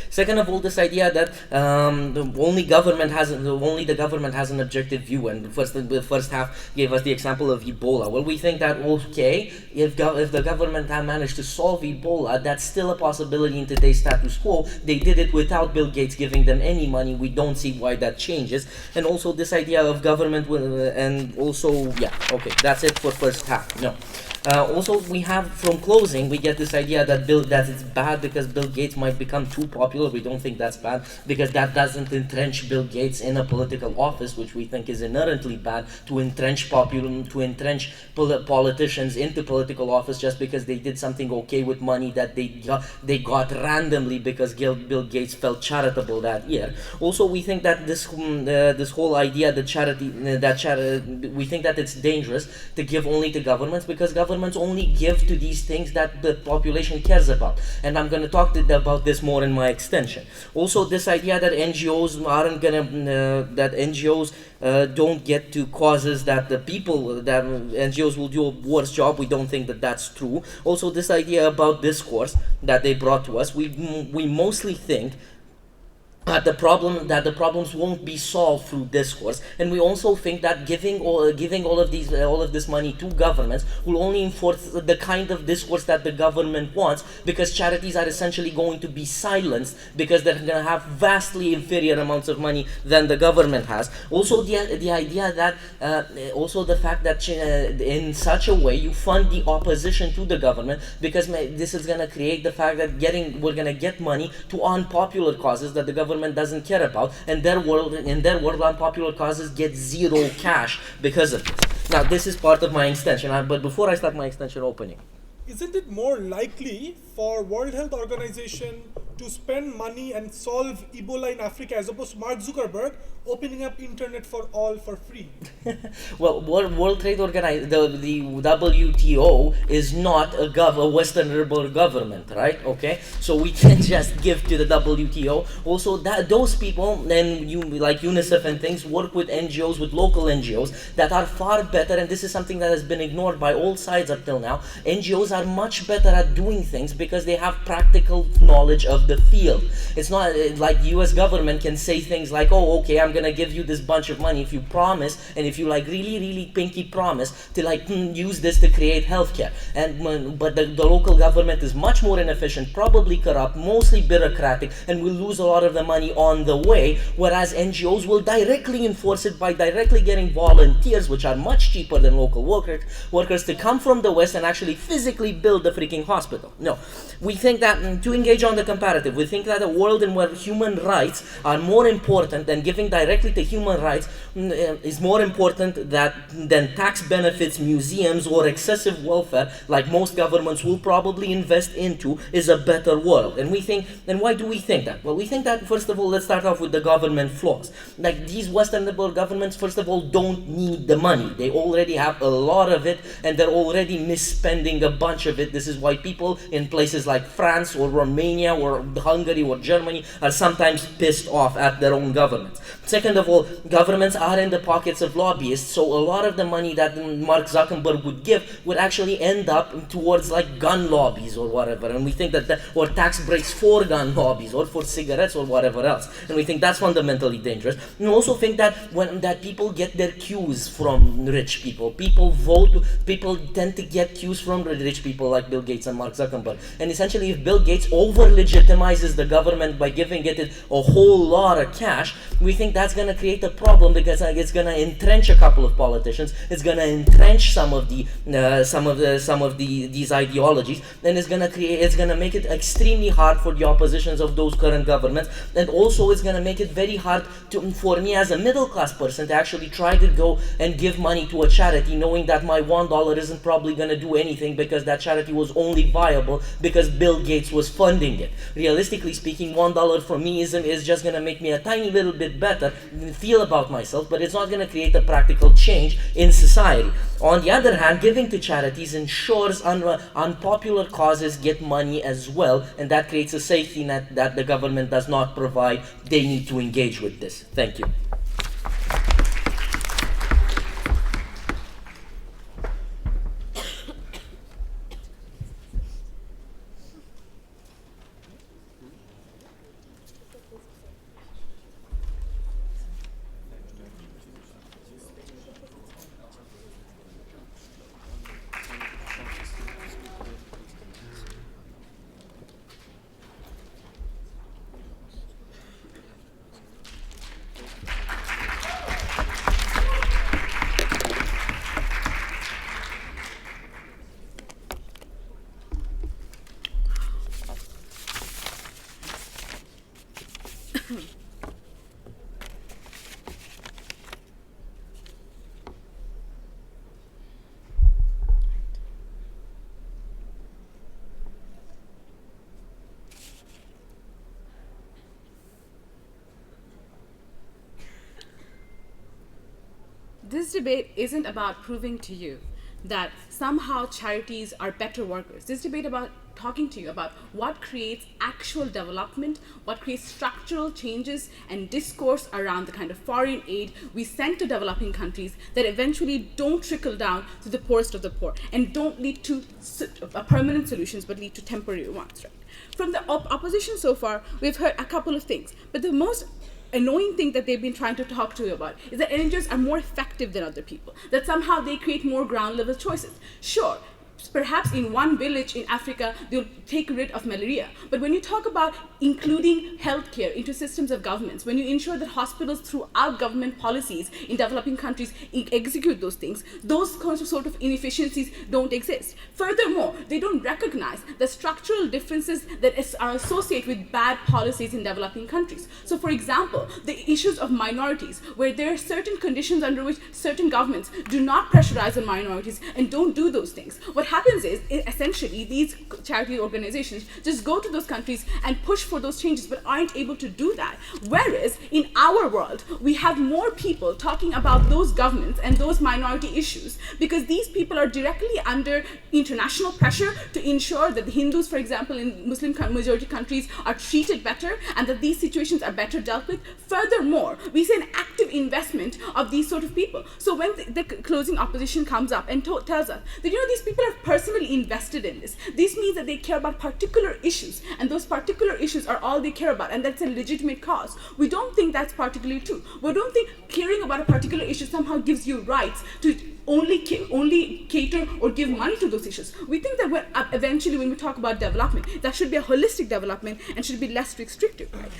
Second of all, this idea that only the government has an objective view, and the first half gave us the example of Ebola. Well, we think that okay, if the government had managed to solve Ebola, that's still a possibility in today's status quo. They did it without Bill Gates giving them any money. We don't see why that changes. And also this idea of government that's it for first half. No. Also, we have from closing, we get this idea that it's bad because Bill Gates might become too popular. We don't think that's bad because that doesn't entrench Bill Gates in a political office, which we think is inherently bad to entrench politicians into political office just because they did something okay with money that they got randomly because Bill Gates felt charitable that year. Also, we think that this whole idea that we think that it's dangerous to give only to governments because governments only give to these things that the population cares about, and I'm going to talk about this more in my extension. Also, this idea that NGOs don't get to causes that NGOs will do a worse job. We don't think that that's true. Also, this idea about discourse that they brought to us, we mostly think that the problems won't be solved through discourse, and we also think that giving all of this money to governments will only enforce the kind of discourse that the government wants, because charities are essentially going to be silenced because they're going to have vastly inferior amounts of money than the government has. Also, the idea that also the fact that in such a way you fund the opposition to the government, because this is going to create the fact that we're going to get money to unpopular causes that the government doesn't care about, and in their world unpopular causes get zero cash because of this. Now, this is part of my extension, but before I start my extension opening, isn't it more likely for World Health Organization to spend money and solve Ebola in Africa as opposed to Mark Zuckerberg opening up internet for all for free? Well, World Trade Organization, the WTO is not a Western government, right? Okay, so we can't just give to the WTO. Also, those people, and like UNICEF and things, work with NGOs, with local NGOs that are far better, and this is something that has been ignored by all sides up till now. NGOs are much better at doing things because they have practical knowledge of the field. It's not like US government can say things like, oh, okay, I'm gonna give you this bunch of money if you promise, and if you like really pinky promise to use this to create healthcare. But the local government is much more inefficient, probably corrupt, mostly bureaucratic, and will lose a lot of the money on the way, whereas NGOs will directly enforce it by directly getting volunteers, which are much cheaper than local workers to come from the West and actually physically build the freaking hospital. No, we think that to engage on the comparative, narrative. We think that a world in where human rights are more important than giving directly to human rights is more important than tax benefits, museums, or excessive welfare, like most governments will probably invest into, is a better world. And we think, and why do we think that? Well, we think that, first of all, let's start off with the government flaws. Like, these Western liberal governments, first of all, don't need the money. They already have a lot of it, and they're already misspending a bunch of it. This is why people in places like France or Romania or Hungary or Germany are sometimes pissed off at their own governments. Second of all, governments are in the pockets of lobbyists, so a lot of the money that Mark Zuckerberg would give would actually end up towards like gun lobbies or whatever, and we think that, or tax breaks for gun lobbies or for cigarettes or whatever else, and we think that's fundamentally dangerous. And we also think that that people get their cues from rich people. People tend to get cues from rich people like Bill Gates and Mark Zuckerberg, and essentially if Bill Gates over-legitimizes the government by giving it a whole lot of cash, we think that's going to create a problem, because it's going to entrench a couple of politicians, it's going to entrench some of these ideologies, and it's going to make it extremely hard for the oppositions of those current governments, and also it's going to make it very hard for me as a middle class person to actually try to go and give money to a charity, knowing that my $1 isn't probably going to do anything, because that charity was only viable because Bill Gates was funding it. Realistically speaking, $1 for me is just going to make me a tiny little bit better feel about myself, but it's not going to create a practical change in society. On the other hand, giving to charities ensures unpopular causes get money as well, and that creates a safety net that the government does not provide. They need to engage with this. Thank you. This debate isn't about proving to you that somehow charities are better workers. This debate about talking to you about what creates actual development, what creates structural changes and discourse around the kind of foreign aid we send to developing countries that eventually don't trickle down to the poorest of the poor and don't lead to permanent solutions but lead to temporary ones, right? From the opposition so far, we've heard a couple of things, but the most annoying thing that they've been trying to talk to you about is that NGOs are more effective than other people, that somehow they create more ground level choices. Sure, perhaps in one village in Africa, they'll take rid of malaria. But when you talk about including healthcare into systems of governments, when you ensure that hospitals throughout government policies in developing countries execute those things, those kinds of sort of inefficiencies don't exist. Furthermore, they don't recognize the structural differences that are associated with bad policies in developing countries. So for example, the issues of minorities, where there are certain conditions under which certain governments do not pressurize on minorities and don't do those things. What happens is, essentially, these charity organizations just go to those countries and push for those changes, but aren't able to do that. Whereas in our world, we have more people talking about those governments and those minority issues, because these people are directly under international pressure to ensure that the Hindus, for example, in Muslim majority countries are treated better and that these situations are better dealt with. Furthermore, we see an active investment of these sort of people. So when the closing opposition comes up and tells us that, these people are personally invested in this, this means that they care about particular issues, and those particular issues are all they care about, and that's a legitimate cause. We don't think that's particularly true. We don't think caring about a particular issue somehow gives you rights to only cater or give money to those issues. We think that eventually when we talk about development, that should be a holistic development and should be less restrictive. Right?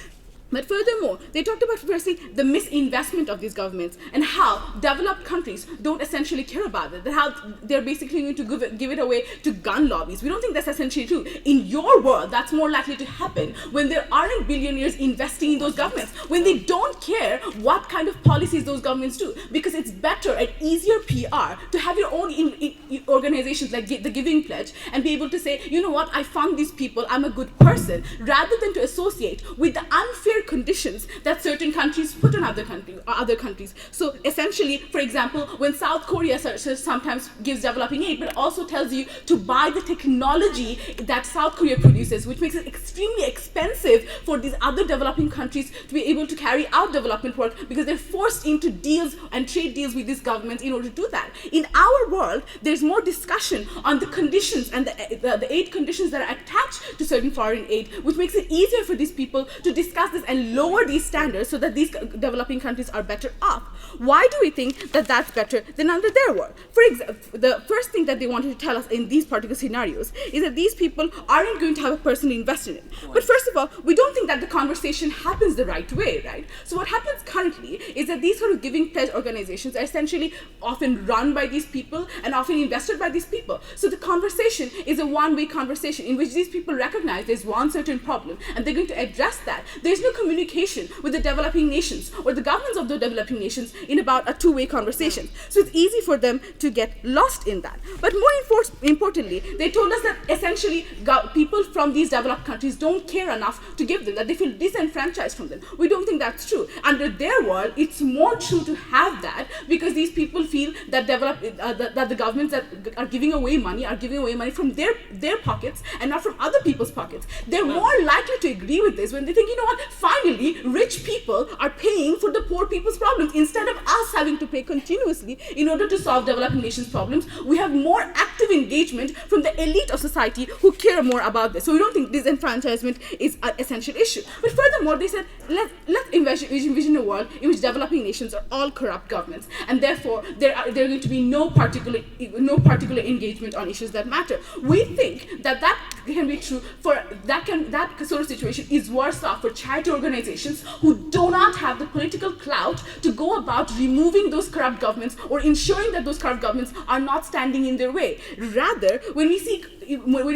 But furthermore, they talked about firstly the misinvestment of these governments and how developed countries don't essentially care about it, that how they're basically going to give it away to gun lobbies. We don't think that's essentially true. In your world, that's more likely to happen when there aren't billionaires investing in those governments, when they don't care what kind of policies those governments do, because it's better and easier PR to have your own organizations like the Giving Pledge and be able to say, you know what, I fund these people, I'm a good person, rather than to associate with the unfair conditions that certain countries put on other countries. So essentially, for example, when South Korea sometimes gives developing aid, but also tells you to buy the technology that South Korea produces, which makes it extremely expensive for these other developing countries to be able to carry out development work, because they're forced into deals and trade deals with these governments in order to do that. In our world, there's more discussion on the conditions and the aid conditions that are attached to certain foreign aid, which makes it easier for these people to discuss this and lower these standards so that these developing countries are better off. Why do we think that that's better than under their world? For example, the first thing that they wanted to tell us in these particular scenarios is that these people aren't going to have a person invest in it. But first of all, we don't think that the conversation happens the right way, right? So what happens currently is that these sort of Giving Pledge organizations are essentially often run by these people and often invested by these people. So the conversation is a one-way conversation in which these people recognize there's one certain problem and they're going to address that. There's no communication with the developing nations or the governments of the developing nations in about a two-way conversation. So it's easy for them to get lost in that. But more importantly, they told us that essentially people from these developed countries don't care enough to give them, that they feel disenfranchised from them. We don't think that's true. Under their world, it's more true to have that, because these people feel that that the governments that are giving away money from their pockets and not from other people's pockets. They're more likely to agree with this when they think, you know what, finally, rich people are paying for the poor people's problems instead of us having to pay continuously in order to solve developing nations' problems. We have more active engagement from the elite of society who care more about this. So we don't think disenfranchisement is an essential issue. But furthermore, they said, let's envision a world in which developing nations are all corrupt governments, and therefore there are going to be no particular engagement on issues that matter. We think that can be true for that sort of situation is worse off for charity organizations who do not have the political clout to go about removing those corrupt governments or ensuring that those corrupt governments are not standing in their way. Rather, when we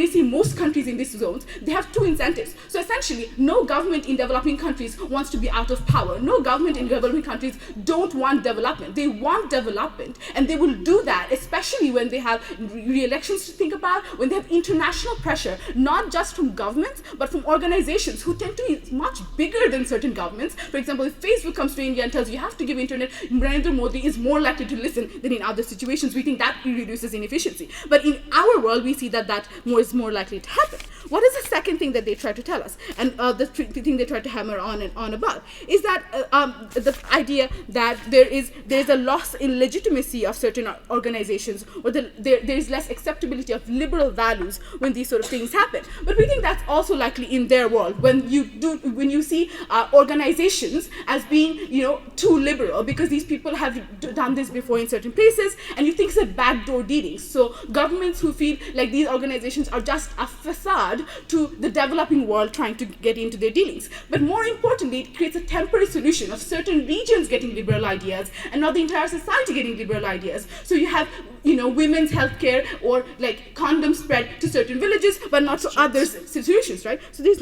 see most countries in these zones, they have two incentives. So essentially, no government in developing countries wants to be out of power. No government in developing countries don't want development. They want development, and they will do that, especially when they have re-elections to think about, when they have international pressure, not just from governments, but from organizations who tend to be much bigger than certain governments. For example, if Facebook comes to India and tells you have to give internet, Narendra Modi is more likely to listen than in other situations. We think that reduces inefficiency. But in our world, we see that is more likely to happen. What is the second thing that they try to tell us? And the thing they try to hammer on and on about is that the idea that there is a loss in legitimacy of certain organizations, or there is less acceptability of liberal values when these sort of things happen. But we think that's also likely in their world when you see organizations as being too liberal, because these people have done this before in certain places, and you think it's a backdoor dealing. So governments who feel like these organizations are just a facade to the developing world trying to get into their dealings. But more importantly, it creates a temporary solution of certain regions getting liberal ideas and not the entire society getting liberal ideas. So you have women's healthcare or like condoms spread to certain villages, but not to other solutions, right? So there's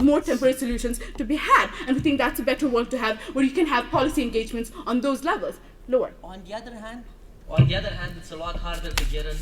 more temporary solutions to be had, and we think that's a better world to have, where you can have policy engagements on those levels. Lower. On the other hand, it's a lot harder to get a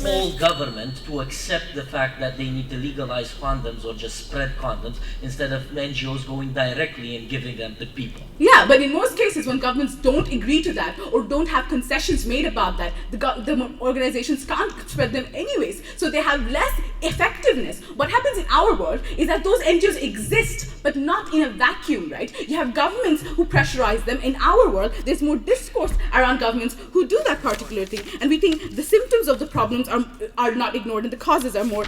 whole government to accept the fact that they need to legalize condoms or just spread condoms instead of NGOs going directly and giving them to people. Yeah, but in most cases, when governments don't agree to that or don't have concessions made about that, the organizations can't spread them anyways. So they have less effectiveness. What happens in our world is that those NGOs exist, but not in a vacuum, right? You have governments who pressurize them. In our world, there's more discourse around governments who do that particular thing, and we think the symptoms of the problems are not ignored and the causes are more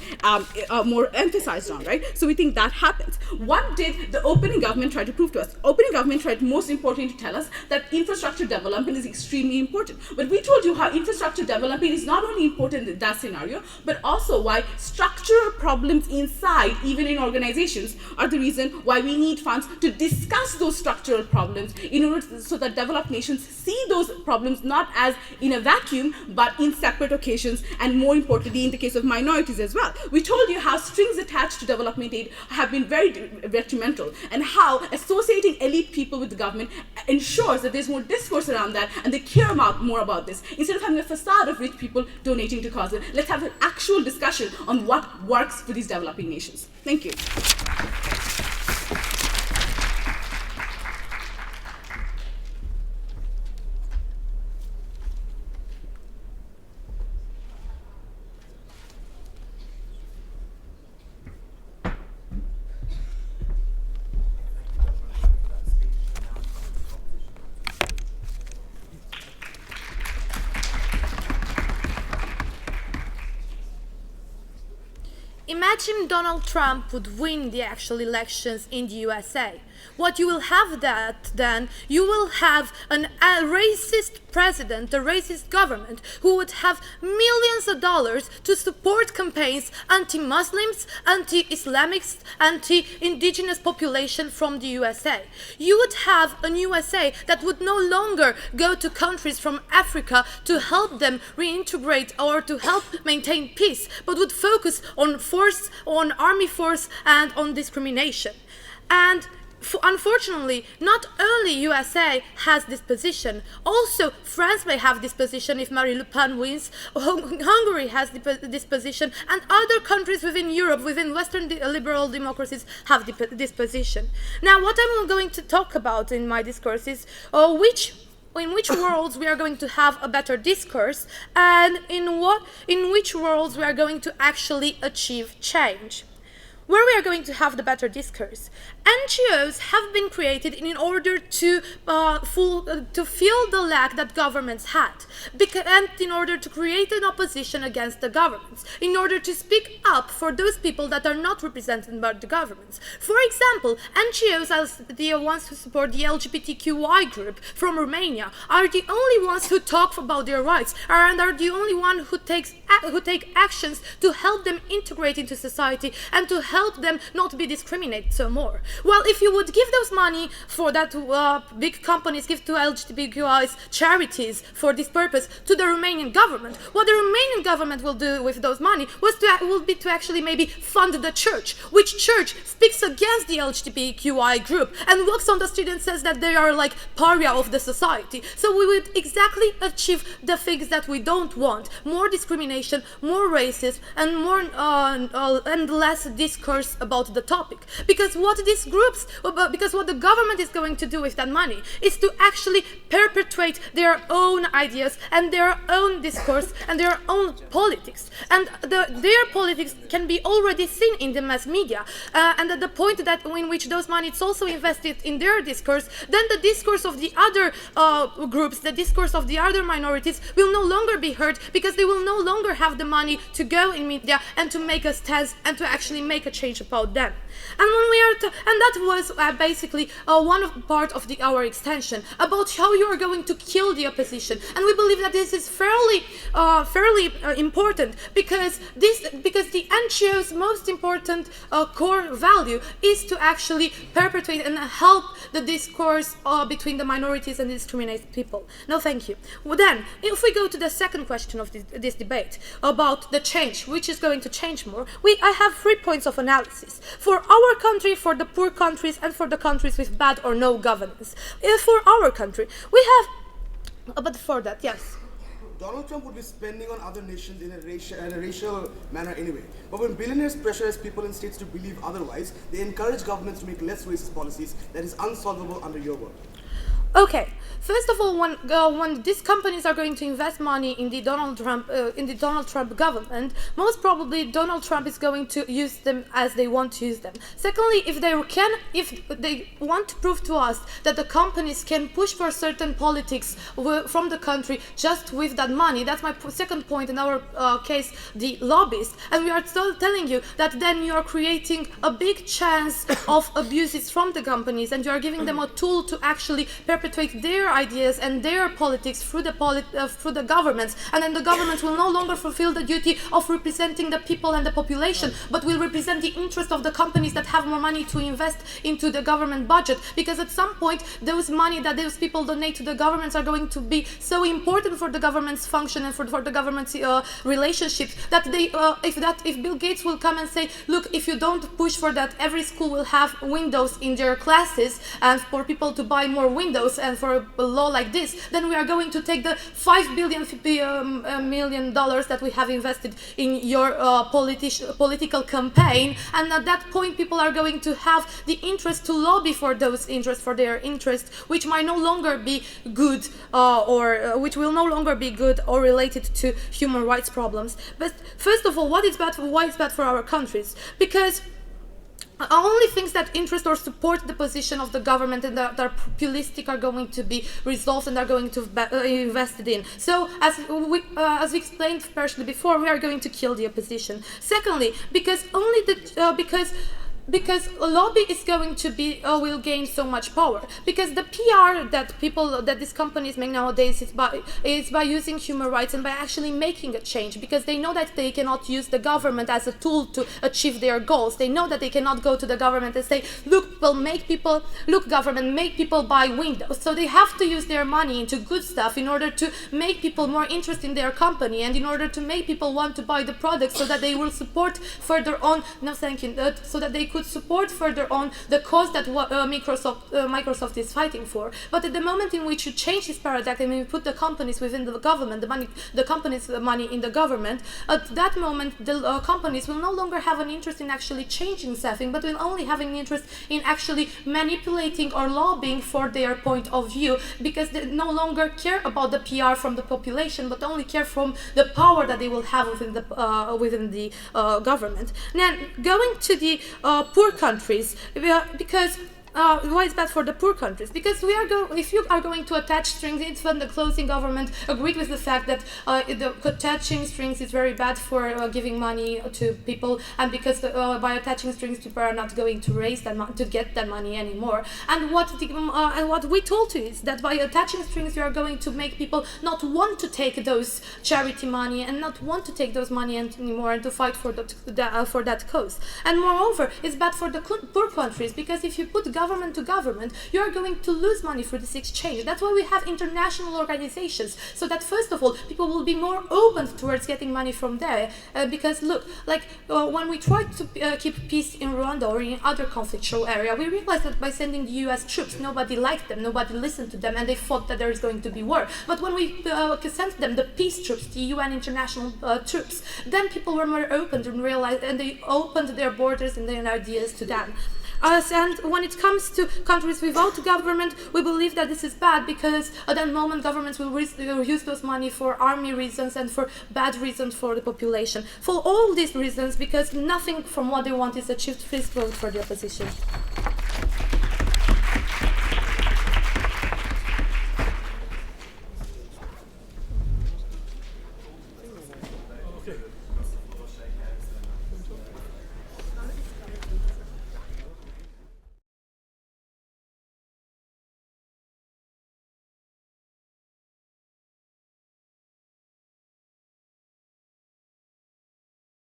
emphasized on, right? So we think that happens. What did the opening government try to prove to us? Opening government tried most importantly to tell us that infrastructure development is extremely important. But we told you how infrastructure development is not only important in that scenario, but also why structural problems inside, even in organizations, are the reason why we need funds to discuss those structural problems in order so that developed nations see those problems not as in a vacuum, but in separate occasions, and more importantly, in the case of minorities as well. We told you how strings attached to development aid have been very detrimental, and how associating elite people with the government ensures that there's more discourse around that, and they care more about this. Instead of having a facade of rich people donating to causes, let's have an actual discussion on what works for these developing nations. Thank you. Imagine Donald Trump would win the actual elections in the USA. What you will have then, you will have a racist president, a racist government, who would have millions of dollars to support campaigns anti-Muslims, anti-Islamics, anti-indigenous population from the USA. You would have a USA that would no longer go to countries from Africa to help them reintegrate or to help maintain peace, but would focus on force, on army force, and on discrimination. And unfortunately, not only USA has this position, also France may have this position if Marine Le Pen wins, Hungary has this position, and other countries within Europe, within Western liberal democracies, have this position. Now, what I'm going to talk about in my discourse is in which worlds we are going to have a better discourse, and in which worlds we are going to actually achieve change. Where we are going to have the better discourse. NGOs have been created in order to fill the lack that governments had, and in order to create an opposition against the governments, in order to speak up for those people that are not represented by the governments. For example, NGOs, as the ones who support the LGBTQI group from Romania, are the only ones who talk about their rights, and are the only ones who take actions to help them integrate into society and to help them not be discriminated so more. Well, if you would give those money for that, big companies give to LGBTQI's charities for this purpose to the Romanian government, what the Romanian government will do with those money will be to actually maybe fund the church, which church speaks against the LGBTQI group and walks on the street and says that they are like paria of the society. So we would exactly achieve the things that we don't want: more discrimination, more racism, and more and less discourse about the topic. Because what the government is going to do with that money is to actually perpetuate their own ideas and their own discourse and their own politics. And their politics can be already seen in the mass media. And at the point that in which those money is also invested in their discourse, then the discourse of the other groups, the discourse of the other minorities will no longer be heard, because they will no longer have the money to go in media and to make a stance and to actually make a change about them. And that was basically part of our extension about how you are going to kill the opposition. And we believe that this is fairly important, because the NGO's most important core value is to actually perpetuate and help the discourse between the minorities and the discriminated people. No, thank you. Well, then, if we go to the second question of this debate about the change, which is going to change more, I have 3 points of analysis. For our country, for the poor countries, and for the countries with bad or no governance. For our country, we have, but for that, yes. Donald Trump would be spending on other nations in a racial manner anyway. But when billionaires pressurize people in states to believe otherwise, they encourage governments to make less racist policies that is unsolvable under your world. Okay, first of all, when these companies are going to invest money in the Donald Trump government, most probably Donald Trump is going to use them as they want to use them. Secondly, if they want to prove to us that the companies can push for certain politics from the country just with that money, that's my second point in our case, the lobbyists. And we are still telling you that then you are creating a big chance of abuses from the companies, and you are giving them a tool to actually perpetrate perpetuate their ideas and their politics through the governments, and then the government will no longer fulfill the duty of representing the people and the population, but will represent the interest of the companies that have more money to invest into the government budget, because at some point those money that those people donate to the governments are going to be so important for the government's function and for the government's relationships that they if Bill Gates will come and say, look, if you don't push for that, every school will have windows in their classes and for people to buy more windows, and for a law like this, then we are going to take the $5 million that we have invested in your political campaign, and at that point people are going to have the interest to lobby for those interests, for their interests, which might no longer be good which will no longer be good or related to human rights problems. But first of all, why it's bad for our countries? Because only things that interest or support the position of the government and that are populistic are going to be resolved and are going to be invested in. So, as we explained partially before, we are going to kill the opposition. Secondly, because a lobby is going to be will gain so much power, because the PR that these companies make nowadays is by using human rights and by actually making a change, because they know that they cannot use the government as a tool to achieve their goals. They know that they cannot go to the government and say, look, government, make people buy windows. So they have to use their money into good stuff in order to make people more interested in their company, and in order to make people want to buy the product, so that they will support further on. No, thank you. So that they could support further on the cause that Microsoft is fighting for. But at the moment in which you change this paradigm and you put the companies within the government, the companies' money in the government, at that moment the companies will no longer have an interest in actually changing something, but will only have an interest in actually manipulating or lobbying for their point of view, because they no longer care about the PR from the population, but only care from the power that they will have within the government. Now, going to the poor countries, because why is bad for the poor countries? Because if you are going to attach strings, it's when the closing government agreed with the fact that the attaching strings is very bad for giving money to people, and because by attaching strings, people are not going to raise that to get that money anymore. And what we told you is that by attaching strings, you are going to make people not want to take those charity money and not want to take those money anymore and to fight for that cause. And moreover, it's bad for the poor countries, because if you put government to government, you are going to lose money through this exchange. That's why we have international organizations, so that first of all, people will be more open towards getting money from there. Because look, like when we tried to keep peace in Rwanda or in other conflictual area, we realized that by sending the US troops, nobody liked them, nobody listened to them, and they thought that there is going to be war. But when we sent them the peace troops, the UN international troops, then people were more open and realized, and they opened their borders and their ideas to them. And when it comes to countries without government, we believe that this is bad, because at that moment governments will use those money for army reasons and for bad reasons for the population. For all these reasons, because nothing from what they want is achieved, please vote for the opposition.